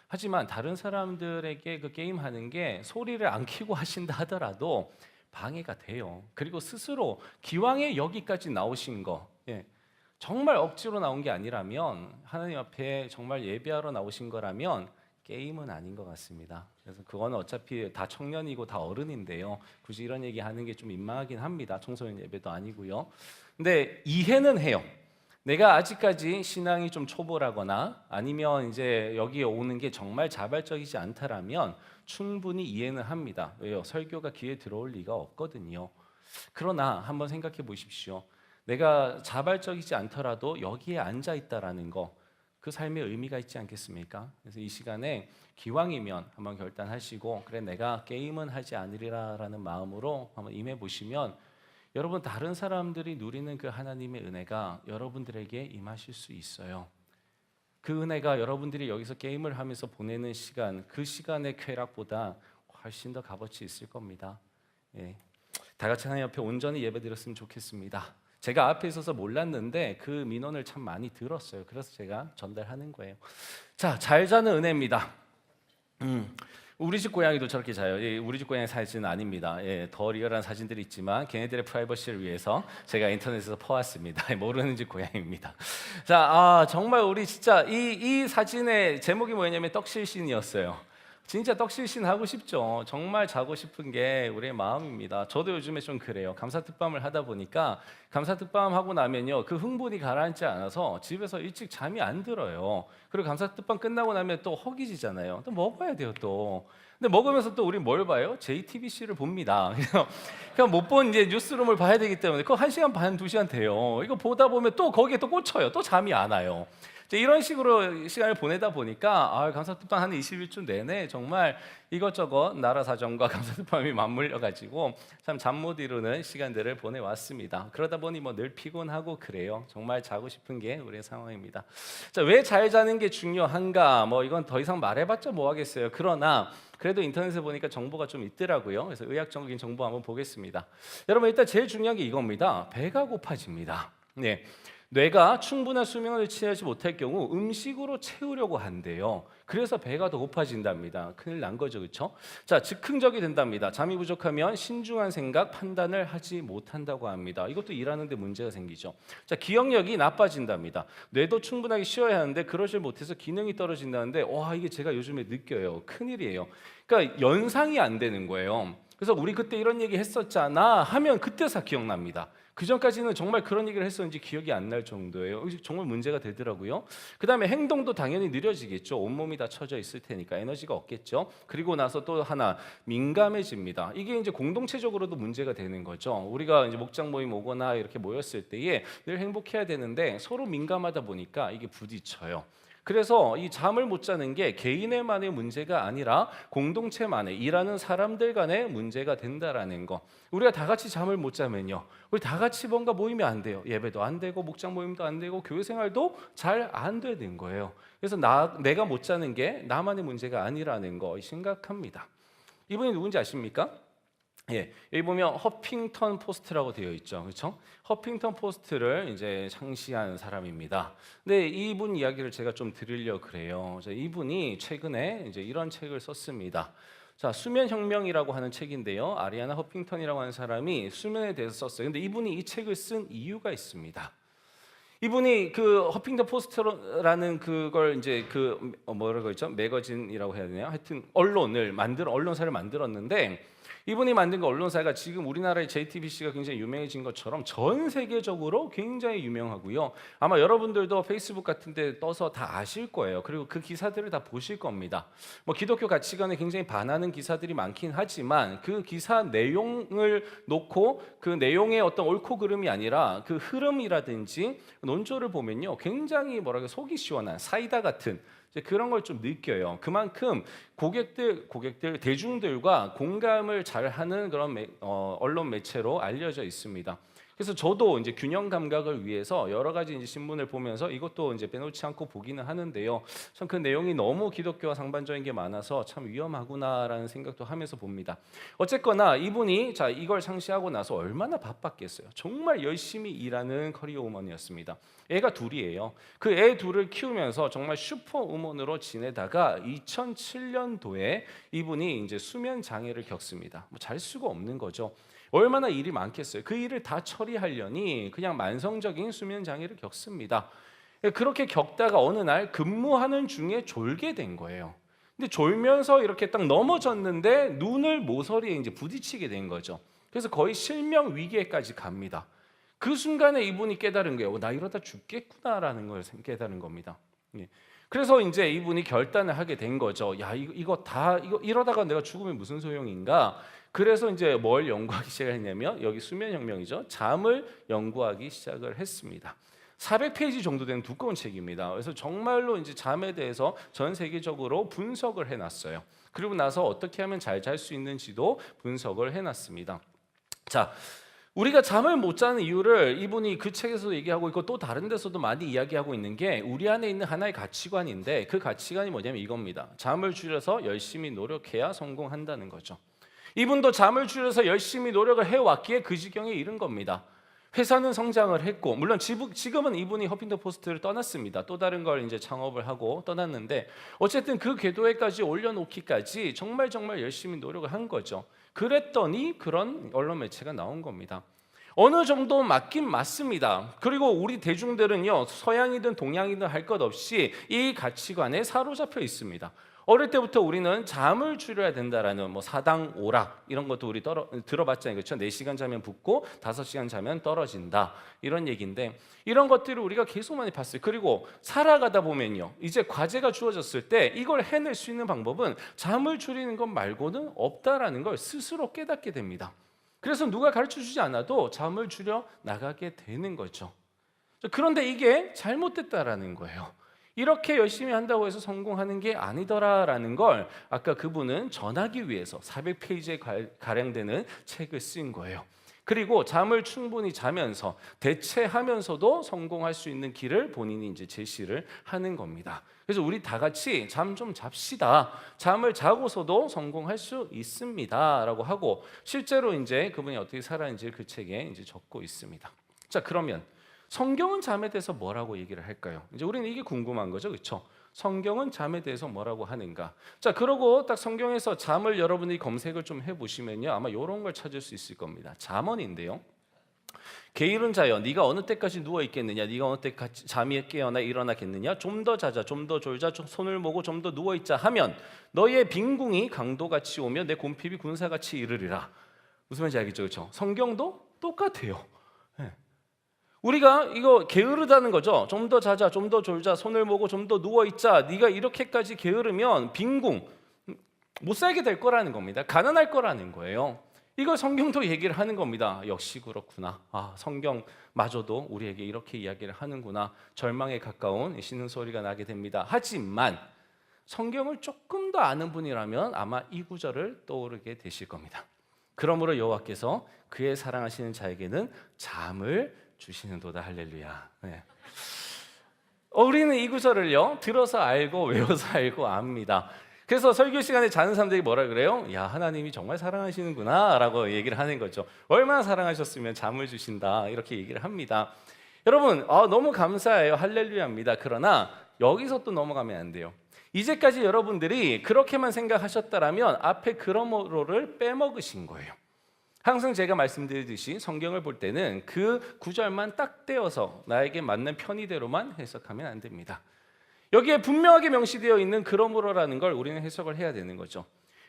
[SPEAKER 3] 하지만 다른 사람들에게 그 게임하는 게 소리를 안 켜고 하신다 하더라도 방해가 돼요. 그리고 스스로 기왕에 여기까지 나오신 거, 정말 억지로 나온 게 아니라면, 하나님 앞에 정말 예배하러 나오신 거라면 게임은 아닌 것 같습니다. 그래서 그건 어차피 다 청년이고 다 어른인데요. 굳이 이런 얘기 하는 게 좀 민망하긴 합니다. 청소년 예배도 아니고요. 근데 이해는 해요. 내가 아직까지 신앙이 좀 초보라거나 아니면 이제 여기에 오는 게 정말 자발적이지 않다라면 충분히 이해는 합니다. 왜요? 설교가 귀에 들어올 리가 없거든요. 그러나 한번 생각해 보십시오. 내가 자발적이지 않더라도 여기에 앉아 있다라는 거, 그 삶에 의미가 있지 않겠습니까? 그래서 이 시간에 기왕이면 한번 결단하시고, 그래 내가 게임은 하지 않으리라라는 마음으로 한번 임해 보시면 여러분, 다른 사람들이 누리는 그 하나님의 은혜가 여러분들에게 임하실 수 있어요. 그 은혜가 여러분들이 여기서 게임을 하면서 보내는 시간, 그 시간의 쾌락보다 훨씬 더 값어치 있을 겁니다. 다 같이 하나님 옆에 온전히 예배드렸으면 좋겠습니다. 제가 앞에 있어서 몰랐는데 그 민원을 참 많이 들었어요. 그래서 제가 전달하는 거예요. 자, 잘 자는 은혜입니다. 우리 집 고양이도 저렇게 자요. 우리 집 고양이 사진은 아닙니다. 더 리얼한 사진들이 있지만 걔네들의 프라이버시를 위해서 제가 인터넷에서 퍼왔습니다. 모르는 집 고양이입니다. 자, 정말 우리 진짜 이 사진의 제목이 뭐였냐면 떡실신이었어요. 진짜 떡실신 하고 싶죠. 정말 자고 싶은 게 우리의 마음입니다. 저도 요즘에 좀 그래요. 감사특밤을 하다 보니까 감사특밤 하고 나면요, 그 흥분이 가라앉지 않아서 집에서 일찍 잠이 안 들어요. 그리고 감사특밤 끝나고 나면 또 허기지잖아요. 또 먹어야 돼요 또. 근데 먹으면서 또 우리 뭘 봐요? JTBC를 봅니다. 그냥 못 본 이제 뉴스룸을 봐야 되기 때문에 그거 1시간 반, 2시간 돼요. 이거 보다 보면 또 거기에 또 꽂혀요. 또 잠이 안 와요. 이런 식으로 시간을 보내다 보니까 감사특밤 한 20일쯤 내내 정말 이것저것 나라 사정과 감사특밤이 맞물려 가지고 참 잠 못 이루는 시간들을 보내왔습니다. 그러다 보니 뭐 늘 피곤하고 그래요. 정말 자고 싶은 게 우리의 상황입니다. 자, 왜 잘 자는 게 중요한가? 뭐 이건 더 이상 말해봤자 뭐 하겠어요. 그러나 그래도 인터넷에 보니까 정보가 좀 있더라고요. 그래서 의학적인 정보 한번 보겠습니다. 여러분, 일단 제일 중요한 게 이겁니다. 배가 고파집니다. 뇌가 충분한 수면을 취하지 못할 경우 음식으로 채우려고 한대요. 그래서 배가 더 고파진답니다. 큰일 난 거죠, 그렇죠? 자, 즉흥적이 된답니다. 잠이 부족하면 신중한 생각, 판단을 하지 못한다고 합니다. 이것도 일하는데 문제가 생기죠. 자, 기억력이 나빠진답니다. 뇌도 충분하게 쉬어야 하는데 그러질 못해서 기능이 떨어진다는데, 이게 제가 요즘에 느껴요. 큰일이에요. 그러니까 연상이 안 되는 거예요. 그래서 우리 그때 이런 얘기 했었잖아 하면 그때서 기억납니다. 그 전까지는 정말 그런 얘기를 했었는지 기억이 안 날 정도예요. 정말 문제가 되더라고요. 그 다음에 행동도 당연히 느려지겠죠. 온몸이 다 처져 있을 테니까 에너지가 없겠죠. 그리고 나서 또 하나, 민감해집니다. 이게 이제 공동체적으로도 문제가 되는 거죠. 우리가 이제 목장 모임 오거나 이렇게 모였을 때에 늘 행복해야 되는데 서로 민감하다 보니까 이게 부딪혀요. 그래서 이 잠을 못 자는 게 개인의만의 문제가 아니라 공동체만의, 일하는 사람들 간의 문제가 된다라는 거. 우리가 다 같이 잠을 못 자면요, 우리 다 같이 뭔가 모임이 안 돼요. 예배도 안 되고 목장 모임도 안 되고 교회 생활도 잘 안 되는 거예요. 그래서 내가 못 자는 게 나만의 문제가 아니라는 거 심각합니다. 이분이 누군지 아십니까? 여기 보면 허핑턴 포스트라고 되어 있죠, 그렇죠? 허핑턴 포스트를 이제 창시한 사람입니다. 근데 이분 이야기를 제가 좀 드리려고 그래요. 이분이 최근에 이제 이런 책을 썼습니다. 자, 수면혁명이라고 하는 책인데요, 아리아나 허핑턴이라고 하는 사람이 수면에 대해서 썼어요. 근데 이분이 이 책을 쓴 이유가 있습니다. 이분이 그 허핑턴 포스트라는 그걸 이제 뭐라고 했죠? 매거진이라고 해야 되나요? 하여튼 언론사를 만들었는데. 이분이 만든 그 언론사가 지금 우리나라의 JTBC가 굉장히 유명해진 것처럼 전 세계적으로 굉장히 유명하고요. 아마 여러분들도 페이스북 같은 데 떠서 다 아실 거예요. 그리고 그 기사들을 다 보실 겁니다. 뭐 기독교 가치관에 굉장히 반하는 기사들이 많긴 하지만 그 기사 내용을 놓고 그 내용의 어떤 옳고 그름이 아니라 그 흐름이라든지 논조를 보면요. 굉장히 뭐랄까 속이 시원한 사이다 같은 그런 걸 좀 느껴요. 그만큼 고객들, 대중들과 공감을 잘하는 그런 언론 매체로 알려져 있습니다. 그래서 저도 이제 균형 감각을 위해서 여러 가지 이제 신문을 보면서 이것도 이제 빼놓지 않고 보기는 하는데요. 참 그 내용이 너무 기독교와 상반적인 게 많아서 참 위험하구나라는 생각도 하면서 봅니다. 어쨌거나 이분이 자 이걸 상시하고 나서 얼마나 바빴겠어요. 정말 열심히 일하는 커리어 우먼이었습니다. 애가 둘이에요. 그 애 둘을 키우면서 정말 슈퍼 우먼으로 지내다가 2007년도에 이분이 이제 수면 장애를 겪습니다. 뭐 잘 수가 없는 거죠. 얼마나 일이 많겠어요. 그 일을 다 처리하려니 그냥 만성적인 수면 장애를 겪습니다. 그렇게 겪다가 어느 날 근무하는 중에 졸게 된 거예요. 근데 졸면서 이렇게 딱 넘어졌는데 눈을 모서리에 이제 부딪히게 된 거죠. 그래서 거의 실명 위기에까지 갑니다. 그 순간에 이분이 깨달은 거예요. 나 이러다 죽겠구나라는 걸 깨달은 겁니다. 그래서 이제 이분이 결단을 하게 된 거죠. 야, 이거 이러다가 내가 죽으면 무슨 소용인가? 그래서 이제 뭘 연구하기 시작했냐면 여기 수면혁명이죠. 잠을 연구하기 시작을 했습니다. 400페이지 정도 되는 두꺼운 책입니다. 그래서 정말로 이제 잠에 대해서 전 세계적으로 분석을 해놨어요. 그리고 나서 어떻게 하면 잘 잘 수 있는지도 분석을 해놨습니다. 자, 우리가 잠을 못 자는 이유를 이분이 그 책에서도 얘기하고 있고 또 다른 데서도 많이 이야기하고 있는 게 우리 안에 있는 하나의 가치관인데 그 가치관이 뭐냐면 이겁니다. 잠을 줄여서 열심히 노력해야 성공한다는 거죠. 이분도 잠을 줄여서 열심히 노력을 해왔기에 그 지경에 이른 겁니다. 회사는 성장을 했고 물론 지금은 이분이 허핑턴 포스트를 떠났습니다. 또 다른 걸 이제 창업을 하고 떠났는데 어쨌든 그 궤도에까지 올려놓기까지 정말 열심히 노력을 한 거죠. 그랬더니 그런 언론 매체가 나온 겁니다. 어느 정도 맞긴 맞습니다. 그리고 우리 대중들은요 서양이든 동양이든 할 것 없이 이 가치관에 사로잡혀 있습니다. 어릴 때부터 우리는 잠을 줄여야 된다라는 뭐 사당 오락 이런 것도 우리 들어봤잖아요. 그렇죠? 4시간 자면 붓고 5시간 자면 떨어진다. 이런 얘기인데 이런 것들을 우리가 계속 많이 봤어요. 그리고 살아가다 보면요. 이제 과제가 주어졌을 때 이걸 해낼 수 있는 방법은 잠을 줄이는 것 말고는 없다라는 걸 스스로 깨닫게 됩니다. 그래서 누가 가르쳐 주지 않아도 잠을 줄여 나가게 되는 거죠. 그런데 이게 잘못됐다라는 거예요. 이렇게 열심히 한다고 해서 성공하는 게 아니더라라는 걸 아까 그분은 전하기 위해서 400페이지에 가량 되는 책을 쓴 거예요. 그리고 잠을 충분히 자면서 대체하면서도 성공할 수 있는 길을 본인이 이제 제시를 하는 겁니다. 그래서 우리 다 같이 잠 좀 잡시다. 잠을 자고서도 성공할 수 있습니다라고 하고 실제로 이제 그분이 어떻게 살았는지 그 책에 이제 적고 있습니다. 자, 그러면 성경은 잠에 대해서 뭐라고 얘기를 할까요? 이제 우리는 이게 궁금한 거죠, 그렇죠? 성경은 잠에 대해서 뭐라고 하는가? 자, 그러고 딱 성경에서 잠을 여러분이 검색을 좀 해보시면요, 아마 이런 걸 찾을 수 있을 겁니다. 잠언인데요. 게으른 자여, 네가 어느 때까지 누워 있겠느냐? 네가 어느 때까지 잠이 깨어나 일어나겠느냐? 좀 더 자자, 좀 더 졸자, 손을 모고 좀 더 누워 있자 하면 너의 빈궁이 강도같이 오며 내 곰핍이 군사같이 이르리라. 무슨 말인지 알겠죠, 그렇죠? 성경도 똑같아요. 우리가 이거 게으르다는 거죠. 좀 더 자자, 좀 더 졸자, 손을 모고 좀 더 누워 있자. 네가 이렇게까지 게으르면 빈궁 못 살게 될 거라는 겁니다. 가난할 거라는 거예요. 이걸 성경도 얘기를 하는 겁니다. 역시 그렇구나. 성경마저도 우리에게 이렇게 이야기를 하는구나. 절망에 가까운 신음소리가 나게 됩니다. 하지만 성경을 조금 더 아는 분이라면 아마 이 구절을 떠오르게 되실 겁니다. 그러므로 여호와께서 그의 사랑하시는 자에게는 잠을 주시는도다. 할렐루야. 네. 우리는 이 구절을요 들어서 알고 외워서 알고 압니다. 그래서 설교 시간에 자는 사람들이 뭐라 그래요? 야, 하나님이 정말 사랑하시는구나 라고 얘기를 하는 거죠. 얼마나 사랑하셨으면 잠을 주신다 이렇게 얘기를 합니다. 여러분 너무 감사해요. 할렐루야입니다. 그러나 여기서 또 넘어가면 안 돼요. 이제까지 여러분들이 그렇게만 생각하셨다라면 앞에 그러므로를 빼먹으신 거예요. 항상 제가 말씀드리듯이 성경을 볼 때는 그 구절만 딱 떼어서 나에게 맞는 편의대로만 해석하면 안 됩니다. 여기에 분명하게 명시되어 있는 그러므로라는 걸 우리는 해석을 해야 되는 거죠.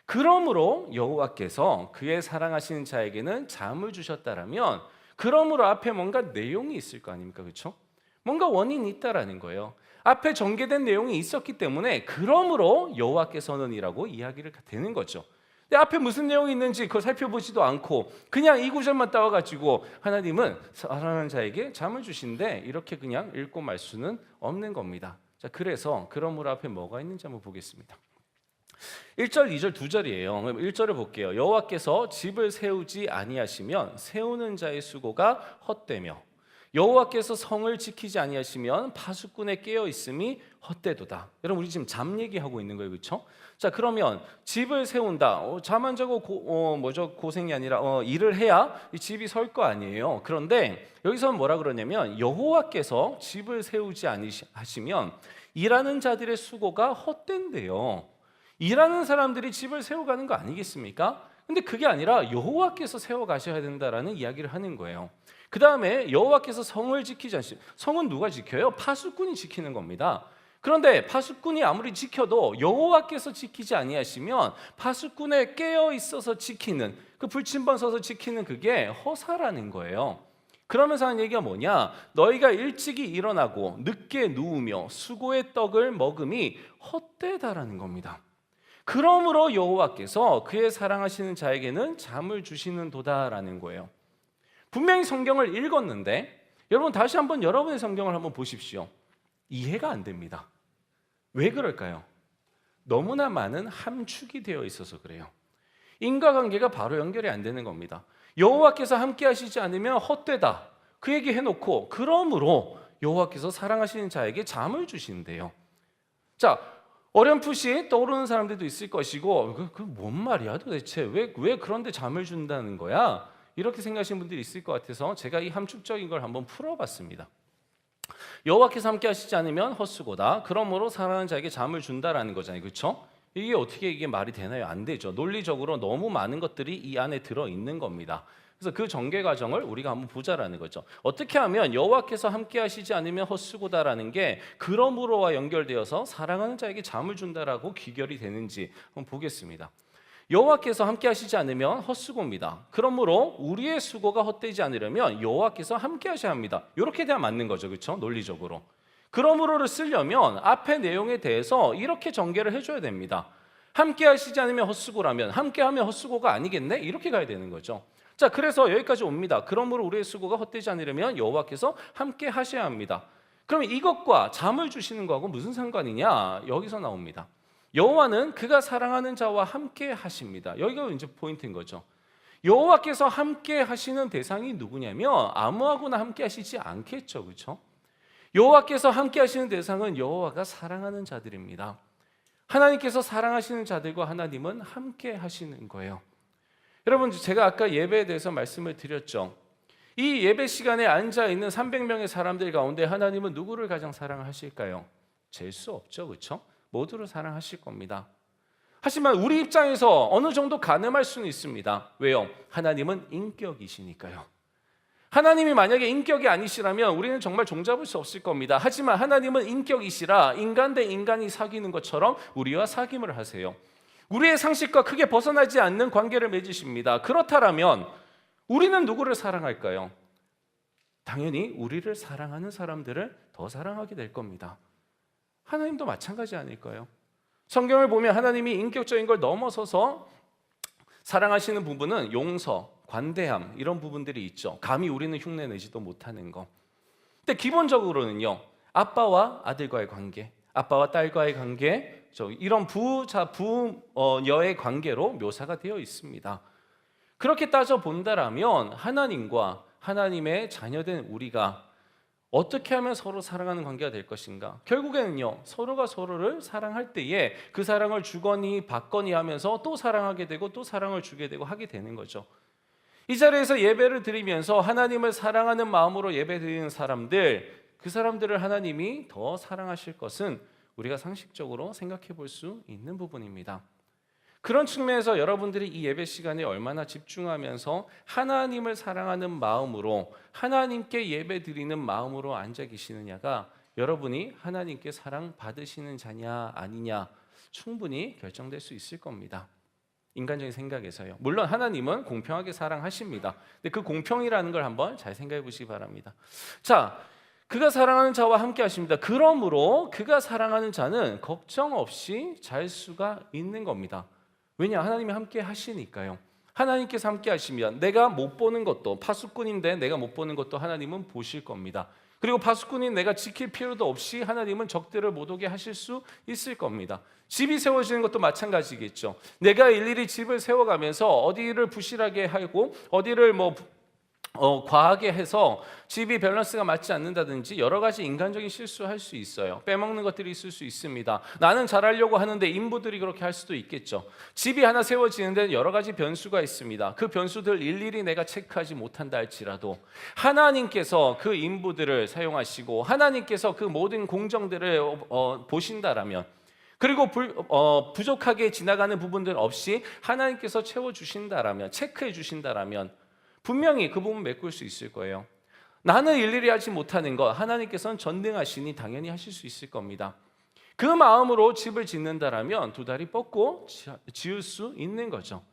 [SPEAKER 3] 그러므로 여호와께서 그의 사랑하시는 자에게는 잠을 주셨다라면 그러므로 앞에 뭔가 내용이 있을 거 아닙니까? 그렇죠? 뭔가 원인이 있다라는 거예요. 앞에 전개된 내용이 있었기 때문에 그러므로 여호와께서는이라고 이야기를 되는 거죠. 근데 앞에 무슨 내용이 있는지 그걸 살펴보지도 않고 그냥 이 구절만 따와가지고 하나님은 사랑하는 자에게 잠을 주신대 이렇게 그냥 읽고 말 수는 없는 겁니다. 자, 그래서 그러므로 앞에 뭐가 있는지 한번 보겠습니다. 1절, 2절, 2절이에요. 1절을 볼게요. 여호와께서 집을 세우지 아니하시면 세우는 자의 수고가 헛되며 여호와께서 성을 지키지 아니하시면 파수꾼의 깨어 있음이 헛되도다. 여러분 우리 지금 잠 얘기하고 있는 거예요, 그렇죠? 자, 그러면 집을 세운다. 잠 안 자고 고생이 아니라 일을 해야 이 집이 설 거 아니에요. 그런데 여기서는 뭐라 그러냐면 여호와께서 집을 세우지 아니하시면 일하는 자들의 수고가 헛된대요. 일하는 사람들이 집을 세워가는 거 아니겠습니까? 근데 그게 아니라 여호와께서 세워가셔야 된다라는 이야기를 하는 거예요. 그 다음에 여호와께서 성을 지키지 않으시면 성은 누가 지켜요? 파수꾼이 지키는 겁니다. 그런데 파수꾼이 아무리 지켜도 여호와께서 지키지 아니하시면 파수꾼에 깨어 있어서 지키는 그 불침번 서서 지키는 그게 허사라는 거예요. 그러면서 하는 얘기가 뭐냐? 너희가 일찍이 일어나고 늦게 누우며 수고의 떡을 먹음이 헛되다라는 겁니다. 그러므로 여호와께서 그의 사랑하시는 자에게는 잠을 주시는 도다라는 거예요. 분명히 성경을 읽었는데 여러분 다시 한번 여러분의 성경을 한번 보십시오. 이해가 안 됩니다. 왜 그럴까요? 너무나 많은 함축이 되어 있어서 그래요. 인과관계가 바로 연결이 안 되는 겁니다. 여호와께서 함께 하시지 않으면 헛되다. 그 얘기 해놓고 그러므로 여호와께서 사랑하시는 자에게 잠을 주신대요. 자, 어렴풋이 떠오르는 사람들도 있을 것이고 그 뭔 말이야 도대체 왜 그런데 잠을 준다는 거야? 이렇게 생각하시는 분들이 있을 것 같아서 제가 이 함축적인 걸 한번 풀어봤습니다. 여호와께서 함께 하시지 않으면 헛수고다. 그러므로 사랑하는 자에게 잠을 준다라는 거잖아요. 그렇죠? 이게 어떻게 이게 말이 되나요? 안 되죠. 논리적으로 너무 많은 것들이 이 안에 들어 있는 겁니다. 그래서 그 전개 과정을 우리가 한번 보자라는 거죠. 어떻게 하면 여호와께서 함께 하시지 않으면 헛수고다라는 게 그러므로와 연결되어서 사랑하는 자에게 잠을 준다라고 귀결이 되는지 한번 보겠습니다. 여호와께서 함께 하시지 않으면 헛수고입니다. 그러므로 우리의 수고가 헛되지 않으려면 여호와께서 함께 하셔야 합니다. 이렇게 돼야 맞는 거죠. 그렇죠? 논리적으로. 그러므로를 쓰려면 앞의 내용에 대해서 이렇게 전개를 해줘야 됩니다. 함께 하시지 않으면 헛수고라면 함께하면 헛수고가 아니겠네? 이렇게 가야 되는 거죠. 자, 그래서 여기까지 옵니다. 그러므로 우리의 수고가 헛되지 않으려면 여호와께서 함께 하셔야 합니다. 그러면 이것과 잠을 주시는 거하고 무슨 상관이냐? 여기서 나옵니다. 여호와는 그가 사랑하는 자와 함께 하십니다. 여기가 이제 포인트인 거죠. 여호와께서 함께 하시는 대상이 누구냐면 아무하고나 함께 하시지 않겠죠. 그렇죠? 여호와께서 함께 하시는 대상은 여호와가 사랑하는 자들입니다. 하나님께서 사랑하시는 자들과 하나님은 함께 하시는 거예요. 여러분, 제가 아까 예배에 대해서 말씀을 드렸죠. 이 예배 시간에 앉아 있는 300명의 사람들 가운데 하나님은 누구를 가장 사랑하실까요? 잴 수 없죠. 그렇죠? 모두를 사랑하실 겁니다. 하지만 우리 입장에서 어느 정도 가늠할 수는 있습니다. 왜요? 하나님은 인격이시니까요. 하나님이 만약에 인격이 아니시라면 우리는 정말 종잡을 수 없을 겁니다. 하지만 하나님은 인격이시라 인간 대 인간이 사귀는 것처럼 우리와 사귐을 하세요. 우리의 상식과 크게 벗어나지 않는 관계를 맺으십니다. 그렇다면 우리는 누구를 사랑할까요? 당연히 우리를 사랑하는 사람들을 더 사랑하게 될 겁니다. 하나님도 마찬가지 아닐까요? 성경을 보면 하나님이 인격적인 걸 넘어서서 사랑하시는 부분은 용서, 관대함 이런 부분들이 있죠. 감히 우리는 흉내내지도 못하는 거. 근데 기본적으로는요. 아빠와 아들과의 관계, 아빠와 딸과의 관계, 이런 부녀의 관계로 묘사가 되어 있습니다. 그렇게 따져 본다라면 하나님과 하나님의 자녀된 우리가 어떻게 하면 서로 사랑하는 관계가 될 것인가? 결국에는요, 서로가 서로를 사랑할 때에 그 사랑을 주거니 받거니 하면서 또 사랑하게 되고 또 사랑을 주게 되고 하게 되는 거죠. 이 자리에서 예배를 드리면서 하나님을 사랑하는 마음으로 예배 드리는 사람들, 그 사람들을 하나님이 더 사랑하실 것은 우리가 상식적으로 생각해 볼 수 있는 부분입니다. 그런 측면에서 여러분들이 이 예배 시간에 얼마나 집중하면서 하나님을 사랑하는 마음으로 하나님께 예배 드리는 마음으로 앉아 계시느냐가 여러분이 하나님께 사랑받으시는 자냐 아니냐 충분히 결정될 수 있을 겁니다. 인간적인 생각에서요. 물론 하나님은 공평하게 사랑하십니다. 근데 그 공평이라는 걸 한번 잘 생각해 보시기 바랍니다. 자, 그가 사랑하는 자와 함께 하십니다. 그러므로 그가 사랑하는 자는 걱정 없이 잘 수가 있는 겁니다. 왜냐? 하나님이 함께 하시니까요. 하나님께서 함께 하시면 내가 못 보는 것도, 파수꾼인데 내가 못 보는 것도 하나님은 보실 겁니다. 그리고 파수꾼인 내가 지킬 필요도 없이 하나님은 적들을 못 오게 하실 수 있을 겁니다. 집이 세워지는 것도 마찬가지겠죠. 내가 일일이 집을 세워가면서 어디를 부실하게 하고 어디를 과하게 해서 집이 밸런스가 맞지 않는다든지 여러 가지 인간적인 실수할 수 있어요. 빼먹는 것들이 있을 수 있습니다. 나는 잘하려고 하는데 인부들이 그렇게 할 수도 있겠죠. 집이 하나 세워지는 데는 여러 가지 변수가 있습니다. 그 변수들 일일이 내가 체크하지 못한다 할지라도 하나님께서 그 인부들을 사용하시고 하나님께서 그 모든 공정들을 보신다라면, 그리고 부족하게 지나가는 부분들 없이 하나님께서 채워주신다라면, 체크해 주신다라면 분명히 그 부분 메꿀 수 있을 거예요. 나는 일일이 하지 못하는 것, 하나님께서는 전능하시니 당연히 하실 수 있을 겁니다. 그 마음으로 집을 짓는다라면 두 다리 뻗고 지을 수 있는 거죠.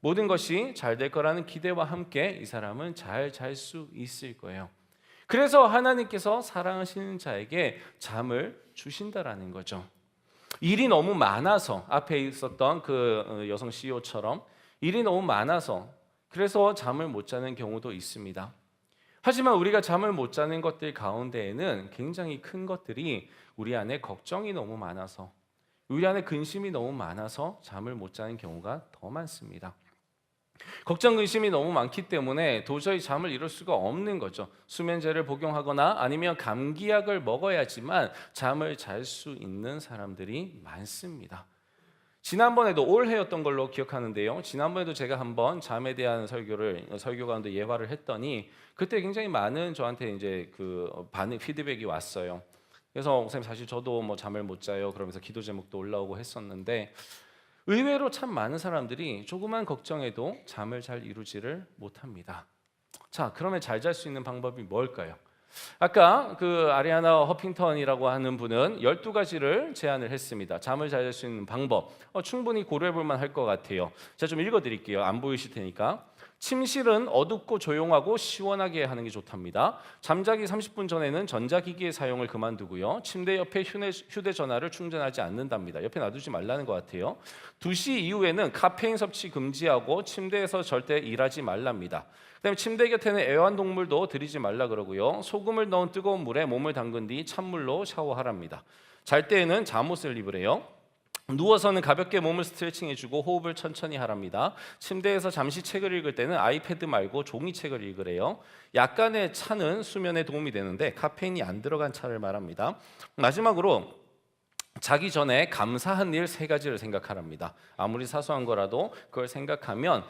[SPEAKER 3] 모든 것이 잘 될 거라는 기대와 함께 이 사람은 잘 잘 수 있을 거예요. 그래서 하나님께서 사랑하시는 자에게 잠을 주신다라는 거죠. 일이 너무 많아서, 앞에 있었던 그 여성 CEO처럼 일이 너무 많아서 그래서 잠을 못 자는 경우도 있습니다. 하지만 우리가 잠을 못 자는 것들 가운데에는 굉장히 큰 것들이 우리 안에 걱정이 너무 많아서, 우리 안에 근심이 너무 많아서 잠을 못 자는 경우가 더 많습니다. 걱정, 근심이 너무 많기 때문에 도저히 잠을 이룰 수가 없는 거죠. 수면제를 복용하거나 아니면 감기약을 먹어야지만 잠을 잘 수 있는 사람들이 많습니다. 지난번에도 올해였던 걸로 기억하는데요. 지난번에도 제가 한번 잠에 대한 설교 가운데 예화를 했더니 그때 굉장히 많은 저한테 이제 그 반응 피드백이 왔어요. 그래서 선생님 사실 저도 잠을 못 자요 그러면서 기도 제목도 올라오고 했었는데 의외로 참 많은 사람들이 조그만 걱정에도 잠을 잘 이루지를 못합니다. 자, 그러면 잘 잘 수 있는 방법이 뭘까요? 아까 그 아리아나 허핑턴이라고 하는 분은 12가지를 제안을 했습니다. 잠을 잘 잘 수 있는 방법. 충분히 고려해 볼 만할 것 같아요. 제가 좀 읽어 드릴게요. 안 보이실 테니까. 침실은 어둡고 조용하고 시원하게 하는 게 좋답니다. 잠자기 30분 전에는 전자기기의 사용을 그만두고요. 침대 옆에 휴대전화를 충전하지 않는답니다. 옆에 놔두지 말라는 것 같아요. 2시 이후에는 카페인 섭취 금지하고 침대에서 절대 일하지 말랍니다. 그다음에 침대 곁에는 애완동물도 들이지 말라 그러고요. 소금을 넣은 뜨거운 물에 몸을 담근 뒤 찬물로 샤워하랍니다. 잘 때에는 잠옷을 입으래요. 누워서는 가볍게 몸을 스트레칭해주고 호흡을 천천히 하랍니다. 침대에서 잠시 책을 읽을 때는 아이패드 말고 종이책을 읽으래요. 약간의 차는 수면에 도움이 되는데 카페인이 안 들어간 차를 말합니다. 마지막으로 자기 전에 감사한 일 3가지를 생각하랍니다. 아무리 사소한 거라도 그걸 생각하면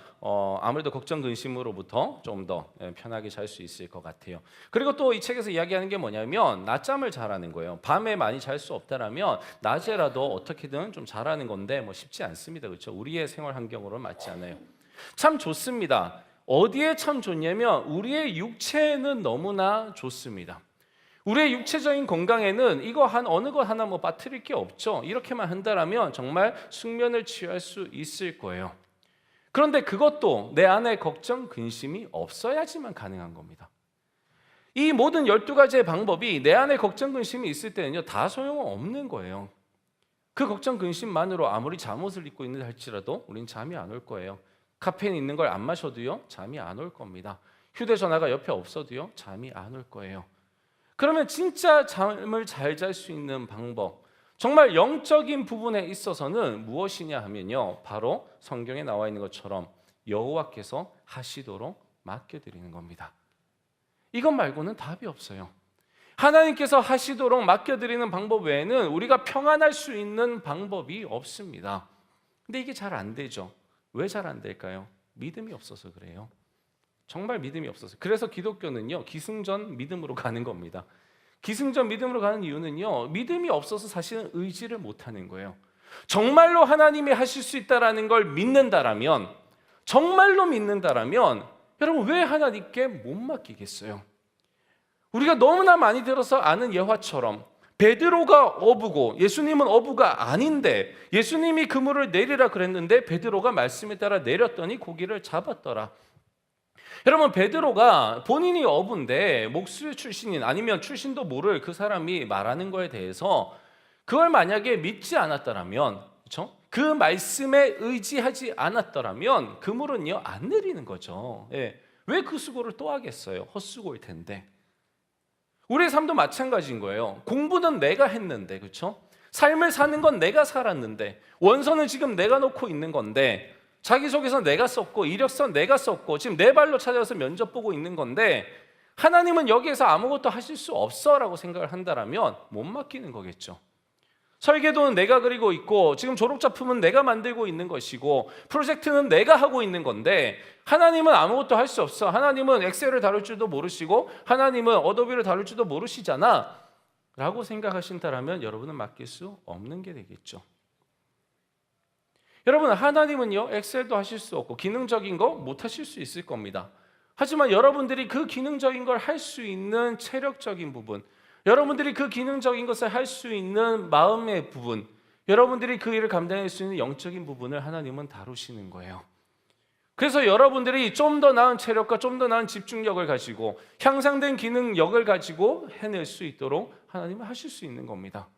[SPEAKER 3] 아무래도 걱정 근심으로부터 좀 더 편하게 잘 수 있을 것 같아요. 그리고 또 이 책에서 이야기하는 게 뭐냐면 낮잠을 자라는 거예요. 밤에 많이 잘 수 없다라면 낮에라도 어떻게든 좀 자라는 건데 쉽지 않습니다. 그렇죠? 우리의 생활 환경으로는 맞지 않아요. 참 좋습니다. 어디에 참 좋냐면 우리의 육체는 너무나 좋습니다. 우리의 육체적인 건강에는 이거 어느 것 하나 빠뜨릴 게 없죠. 이렇게만 한다라면 정말 숙면을 취할 수 있을 거예요. 그런데 그것도 내 안에 걱정, 근심이 없어야지만 가능한 겁니다. 이 모든 12가지의 방법이 내 안에 걱정, 근심이 있을 때는요 다 소용없는 거예요. 그 걱정, 근심만으로 아무리 잠옷을 입고 있는다 할지라도 우린 잠이 안 올 거예요. 카페인 있는 걸 안 마셔도요 잠이 안 올 겁니다. 휴대전화가 옆에 없어도요 잠이 안 올 거예요. 그러면 진짜 잠을 잘 잘 수 있는 방법, 정말 영적인 부분에 있어서는 무엇이냐 하면요 바로 성경에 나와 있는 것처럼 여호와께서 하시도록 맡겨드리는 겁니다. 이것 말고는 답이 없어요. 하나님께서 하시도록 맡겨드리는 방법 외에는 우리가 평안할 수 있는 방법이 없습니다. 근데 이게 잘 안 되죠. 왜 잘 안 될까요? 믿음이 없어서 그래요. 정말 믿음이 없어서. 그래서 기독교는요 기승전 믿음으로 가는 겁니다. 기승전 믿음으로 가는 이유는요 믿음이 없어서 사실은 의지를 못하는 거예요. 정말로 하나님이 하실 수 있다라는 걸 믿는다라면, 정말로 믿는다라면 여러분 왜 하나님께 못 맡기겠어요? 우리가 너무나 많이 들어서 아는 예화처럼 베드로가 어부고 예수님은 어부가 아닌데 예수님이 그물을 내리라 그랬는데 베드로가 말씀에 따라 내렸더니 고기를 잡았더라. 여러분, 베드로가 본인이 어부인데 목수 출신인 아니면 출신도 모를 그 사람이 말하는 거에 대해서 그걸 만약에 믿지 않았더라면, 그렇죠? 그 말씀에 의지하지 않았더라면 그물은요 안 내리는 거죠. 예. 왜 그 수고를 또 하겠어요? 헛수고일 텐데. 우리의 삶도 마찬가지인 거예요. 공부는 내가 했는데, 그렇죠? 삶을 사는 건 내가 살았는데, 원서는 지금 내가 놓고 있는 건데, 자기소개서 내가 썼고 이력서 내가 썼고 지금 내 발로 찾아서 면접 보고 있는 건데 하나님은 여기에서 아무것도 하실 수 없어라고 생각을 한다면 못 맡기는 거겠죠. 설계도는 내가 그리고 있고 지금 졸업작품은 내가 만들고 있는 것이고 프로젝트는 내가 하고 있는 건데 하나님은 아무것도 할 수 없어. 하나님은 엑셀을 다룰 줄도 모르시고 하나님은 어도비를 다룰 줄도 모르시잖아 라고 생각하신다면 여러분은 맡길 수 없는 게 되겠죠. 여러분, 하나님은요 엑셀도 하실 수 없고 기능적인 거 못 하실 수 있을 겁니다. 하지만 여러분들이 그 기능적인 걸 할 수 있는 체력적인 부분, 여러분들이 그 기능적인 것을 할 수 있는 마음의 부분, 여러분들이 그 일을 감당할 수 있는 영적인 부분을 하나님은 다루시는 거예요. 그래서 여러분들이 좀 더 나은 체력과 좀 더 나은 집중력을 가지고 향상된 기능력을 가지고 해낼 수 있도록 하나님은 하실 수 있는 겁니다.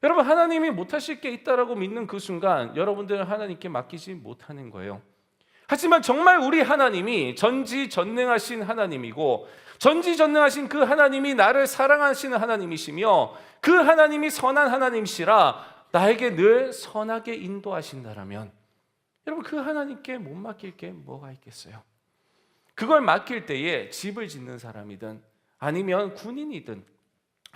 [SPEAKER 3] 여러분, 하나님이 못하실 게 있다라고 믿는 그 순간 여러분들은 하나님께 맡기지 못하는 거예요. 하지만 정말 우리 하나님이 전지전능하신 하나님이고 전지전능하신 그 하나님이 나를 사랑하시는 하나님이시며 그 하나님이 선한 하나님이시라 나에게 늘 선하게 인도하신다라면 여러분, 그 하나님께 못 맡길 게 뭐가 있겠어요? 그걸 맡길 때에 집을 짓는 사람이든 아니면 군인이든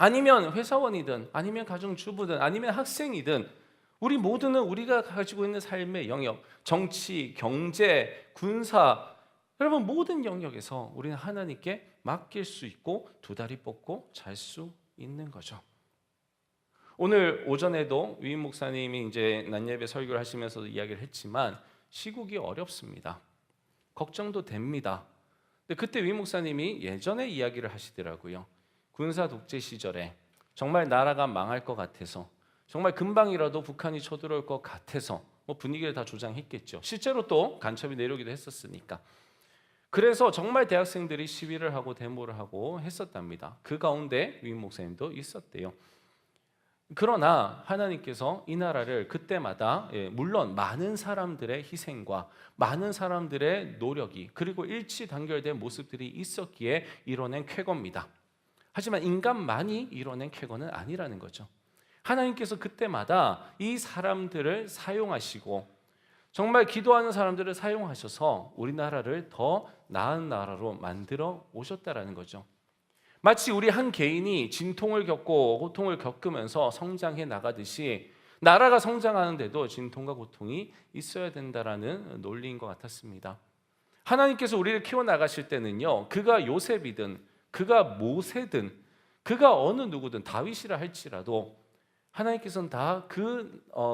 [SPEAKER 3] 아니면 회사원이든 아니면 가정주부든 아니면 학생이든 우리 모두는 우리가 가지고 있는 삶의 영역, 정치, 경제, 군사, 여러분 모든 영역에서 우리는 하나님께 맡길 수 있고 두 다리 뻗고 잘 수 있는 거죠. 오늘 오전에도 위임 목사님이 이제 낮예배 설교를 하시면서도 이야기를 했지만 시국이 어렵습니다. 걱정도 됩니다. 근데 그때 위임 목사님이 예전에 이야기를 하시더라고요. 군사 독재 시절에 정말 나라가 망할 것 같아서 정말 금방이라도 북한이 쳐들어올 것 같아서 분위기를 다 조장했겠죠. 실제로 또 간첩이 내려오기도 했었으니까. 그래서 정말 대학생들이 시위를 하고 데모를 하고 했었답니다. 그 가운데 위임 목사님도 있었대요. 그러나 하나님께서 이 나라를 그때마다 물론 많은 사람들의 희생과 많은 사람들의 노력이 그리고 일치 단결된 모습들이 있었기에 이뤄낸 쾌거입니다. 하지만 인간만이 이뤄낸 쾌거는 아니라는 거죠. 하나님께서 그때마다 이 사람들을 사용하시고 정말 기도하는 사람들을 사용하셔서 우리나라를 더 나은 나라로 만들어 오셨다라는 거죠. 마치 우리 한 개인이 진통을 겪고 고통을 겪으면서 성장해 나가듯이 나라가 성장하는데도 진통과 고통이 있어야 된다라는 논리인 것 같았습니다. 하나님께서 우리를 키워나가실 때는요, 그가 요셉이든 그가 모세든 그가 어느 누구든 다윗이라 할지라도 하나님께서는 다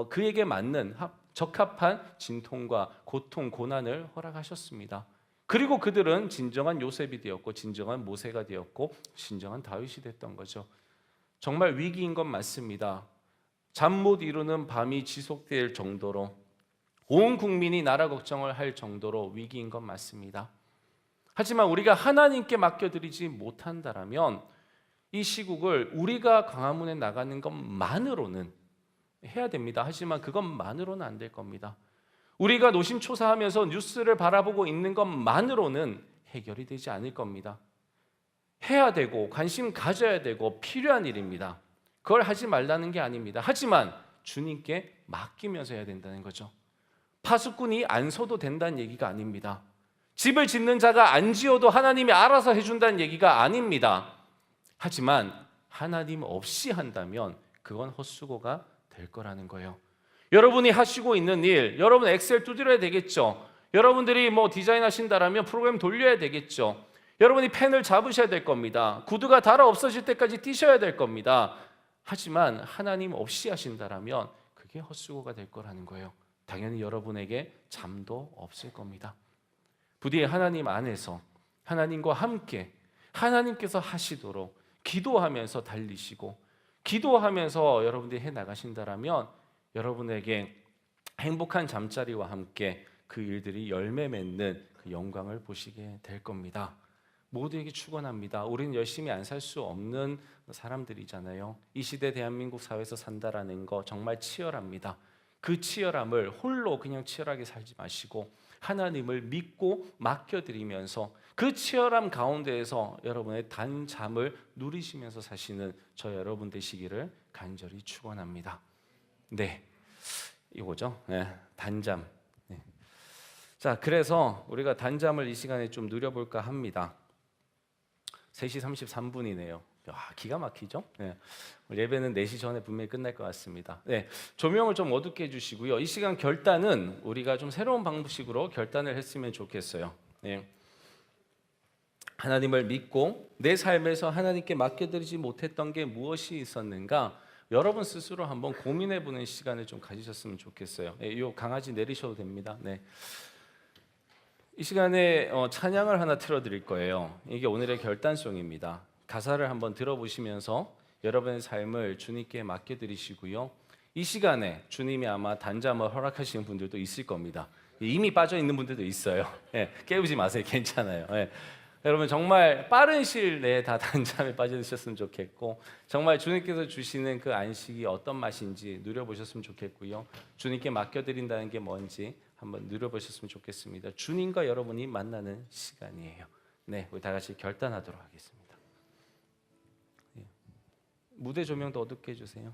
[SPEAKER 3] 그에게 맞는 적합한 진통과 고통, 고난을 허락하셨습니다. 그리고 그들은 진정한 요셉이 되었고 진정한 모세가 되었고 진정한 다윗이 됐던 거죠. 정말 위기인 건 맞습니다. 잠 못 이루는 밤이 지속될 정도로 온 국민이 나라 걱정을 할 정도로 위기인 건 맞습니다. 하지만 우리가 하나님께 맡겨드리지 못한다라면 이 시국을 우리가 광화문에 나가는 것만으로는 해야 됩니다. 하지만 그것만으로는 안 될 겁니다. 우리가 노심초사하면서 뉴스를 바라보고 있는 것만으로는 해결이 되지 않을 겁니다. 해야 되고 관심 가져야 되고 필요한 일입니다. 그걸 하지 말라는 게 아닙니다. 하지만 주님께 맡기면서 해야 된다는 거죠. 파수꾼이 안 서도 된다는 얘기가 아닙니다. 집을 짓는 자가 안 지어도 하나님이 알아서 해준다는 얘기가 아닙니다. 하지만 하나님 없이 한다면 그건 헛수고가 될 거라는 거예요. 여러분이 하시고 있는 일, 여러분 엑셀 두드려야 되겠죠. 여러분들이 디자인 하신다라면 프로그램 돌려야 되겠죠. 여러분이 펜을 잡으셔야 될 겁니다. 구두가 닳아 없어질 때까지 뛰셔야 될 겁니다. 하지만 하나님 없이 하신다라면 그게 헛수고가 될 거라는 거예요. 당연히 여러분에게 잠도 없을 겁니다. 부디 하나님 안에서 하나님과 함께 하나님께서 하시도록 기도하면서 달리시고 기도하면서 여러분들이 해 나가신다라면 여러분에게 행복한 잠자리와 함께 그 일들이 열매 맺는 그 영광을 보시게 될 겁니다. 모두에게 축원합니다. 우리는 열심히 안 살 수 없는 사람들이잖아요. 이 시대 대한민국 사회에서 산다라는 거 정말 치열합니다. 그 치열함을 홀로 그냥 치열하게 살지 마시고 하나님을 믿고 맡겨드리면서 그 치열함 가운데에서 여러분의 단잠을 누리시면서 사시는 저 여러분 되시기를 간절히 축원합니다. 네, 이거죠. 네, 단잠. 네. 자, 그래서 우리가 단잠을 이 시간에 좀 누려볼까 합니다. 3시 33분이네요. 기가 막히죠? 네. 예배는 4시 전에 분명히 끝날 것 같습니다. 네, 조명을 좀 어둡게 해주시고요. 이 시간 결단은 우리가 좀 새로운 방식으로 결단을 했으면 좋겠어요. 네. 하나님을 믿고 내 삶에서 하나님께 맡겨드리지 못했던 게 무엇이 있었는가? 여러분 스스로 한번 고민해보는 시간을 좀 가지셨으면 좋겠어요. 이 강아지 내리셔도 됩니다. 네. 이 시간에 찬양을 하나 틀어드릴 거예요. 이게 오늘의 결단송입니다. 가사를 한번 들어보시면서 여러분의 삶을 주님께 맡겨드리시고요. 이 시간에 주님이 아마 단잠을 허락하시는 분들도 있을 겁니다. 이미 빠져 있는 분들도 있어요. 네, 깨우지 마세요. 괜찮아요. 네. 여러분 정말 빠른 시일 내에 다 단잠에 빠져드셨으면 좋겠고 정말 주님께서 주시는 그 안식이 어떤 맛인지 누려보셨으면 좋겠고요. 주님께 맡겨드린다는 게 뭔지 한번 누려보셨으면 좋겠습니다. 주님과 여러분이 만나는 시간이에요. 네, 우리 다 같이 결단하도록 하겠습니다. 네. 무대 조명도 어둡게 해주세요.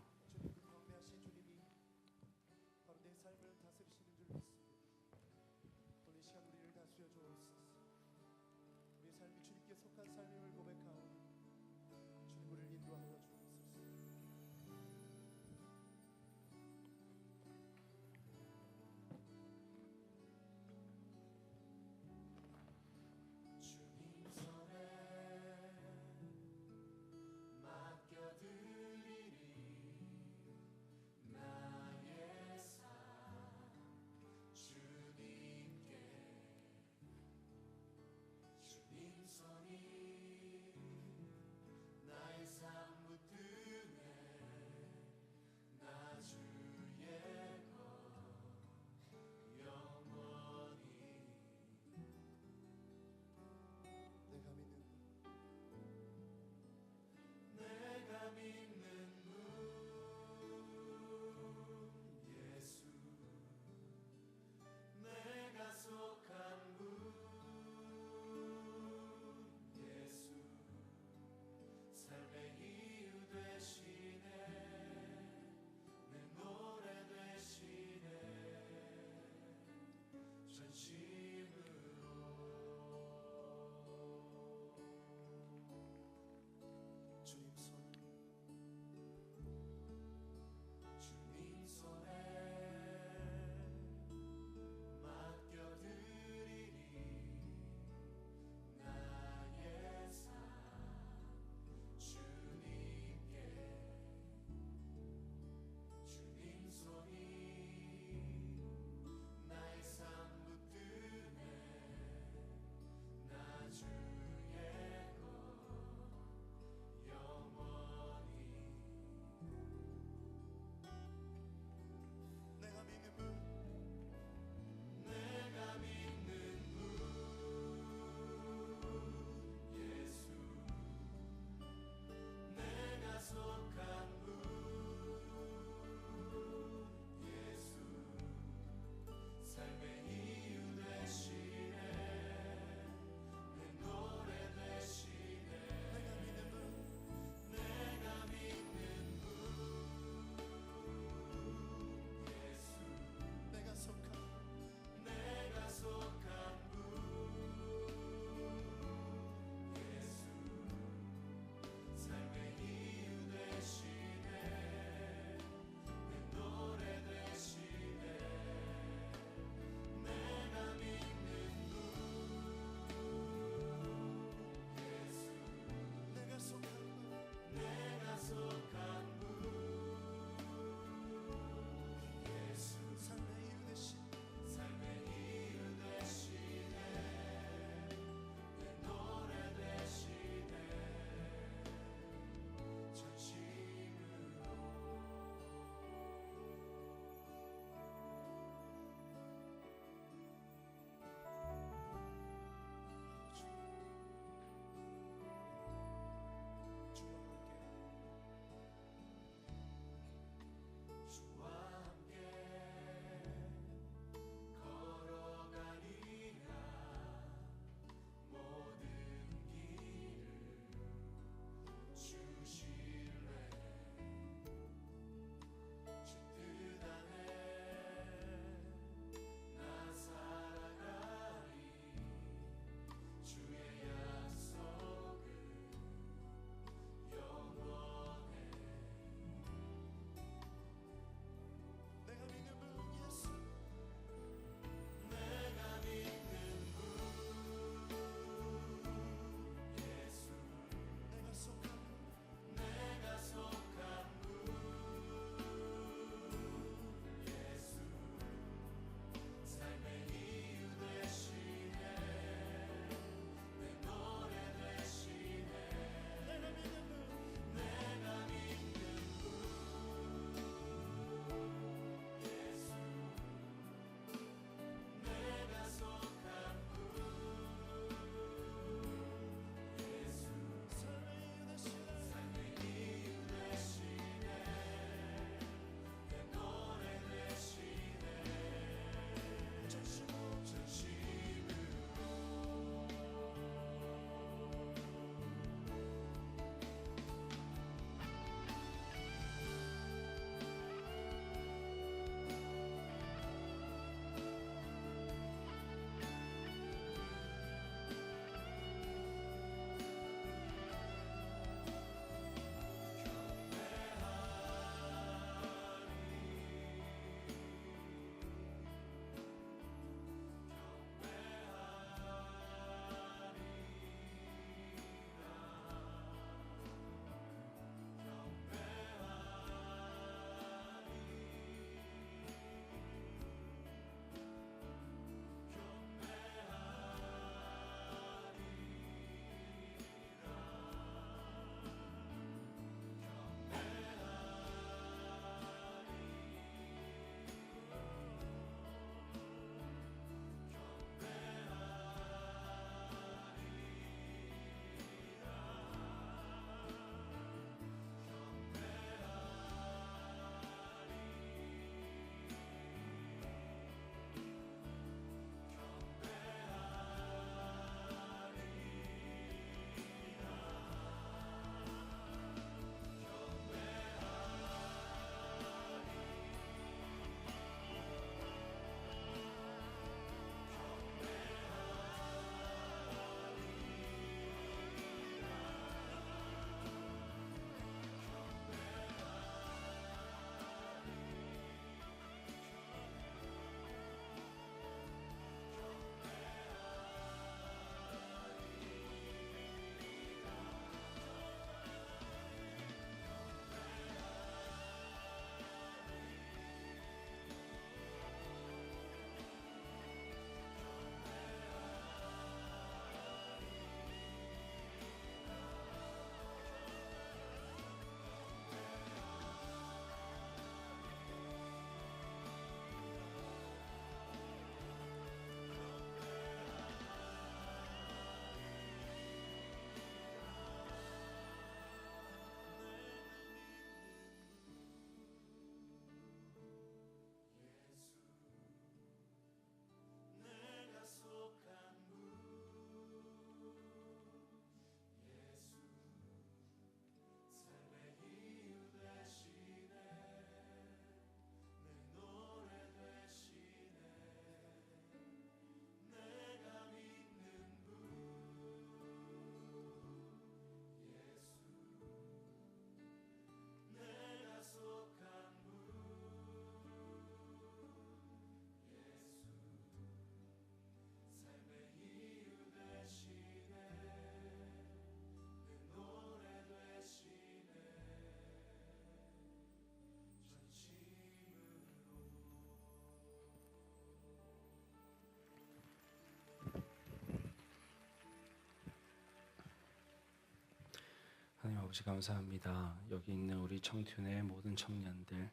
[SPEAKER 3] 아버지 감사합니다. 여기 있는 우리 청춘의 모든 청년들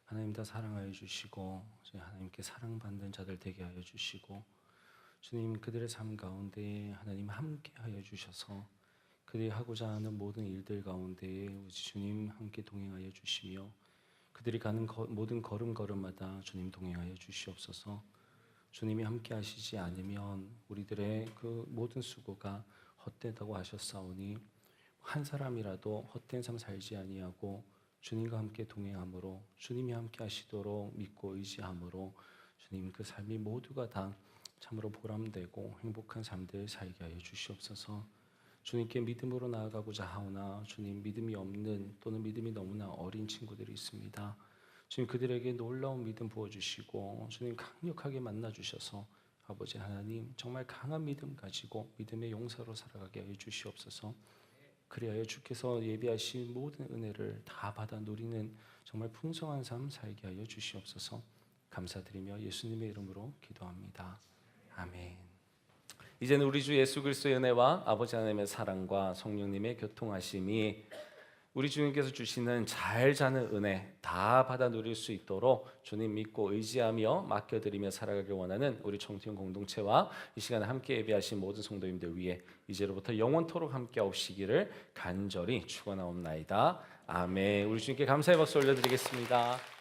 [SPEAKER 3] 하나님 다 사랑하여 주시고 하나님께 사랑받는 자들 되게 하여 주시고 주님 그들의 삶 가운데 하나님 함께 하여 주셔서 그들이 하고자 하는 모든 일들 가운데 우리 주님 함께 동행하여 주시며 그들이 가는 모든 걸음걸음마다 주님 동행하여 주시옵소서. 주님이 함께 하시지 않으면 우리들의 그 모든 수고가 헛되다고 하셨사오니 한 사람이라도 헛된 삶 살지 아니하고 주님과 함께 동행함으로 주님이 함께 하시도록 믿고 의지함으로 주님 그 삶이 모두가 다 참으로 보람되고 행복한 삶들 살게 하여 주시옵소서. 주님께 믿음으로 나아가고자 하오나 주님 믿음이 없는 또는 믿음이 너무나 어린 친구들이 있습니다. 주님 그들에게 놀라운 믿음 부어주시고 주님 강력하게 만나주셔서 아버지 하나님 정말 강한 믿음 가지고 믿음의 용사로 살아가게 하여 주시옵소서. 그리하여 주께서 예비하신 모든 은혜를 다 받아 누리는 정말 풍성한 삶 살게 하여 주시옵소서. 감사드리며 예수님의 이름으로 기도합니다. 아멘. 이제는 우리 주 예수 그리스도의 은혜와 아버지 하나님의 사랑과 성령님의 교통하심이 우리 주님께서 주시는 잘 자는 은혜 다 받아 누릴 수 있도록 주님 믿고 의지하며 맡겨드리며 살아가길 원하는 우리 청소년 공동체와 이 시간에 함께 예배하신 모든 성도님들 위해 이제로부터 영원토록 함께 하시기를 간절히 축원하옵나이다. 아멘. 우리 주님께 감사의 박수 올려드리겠습니다.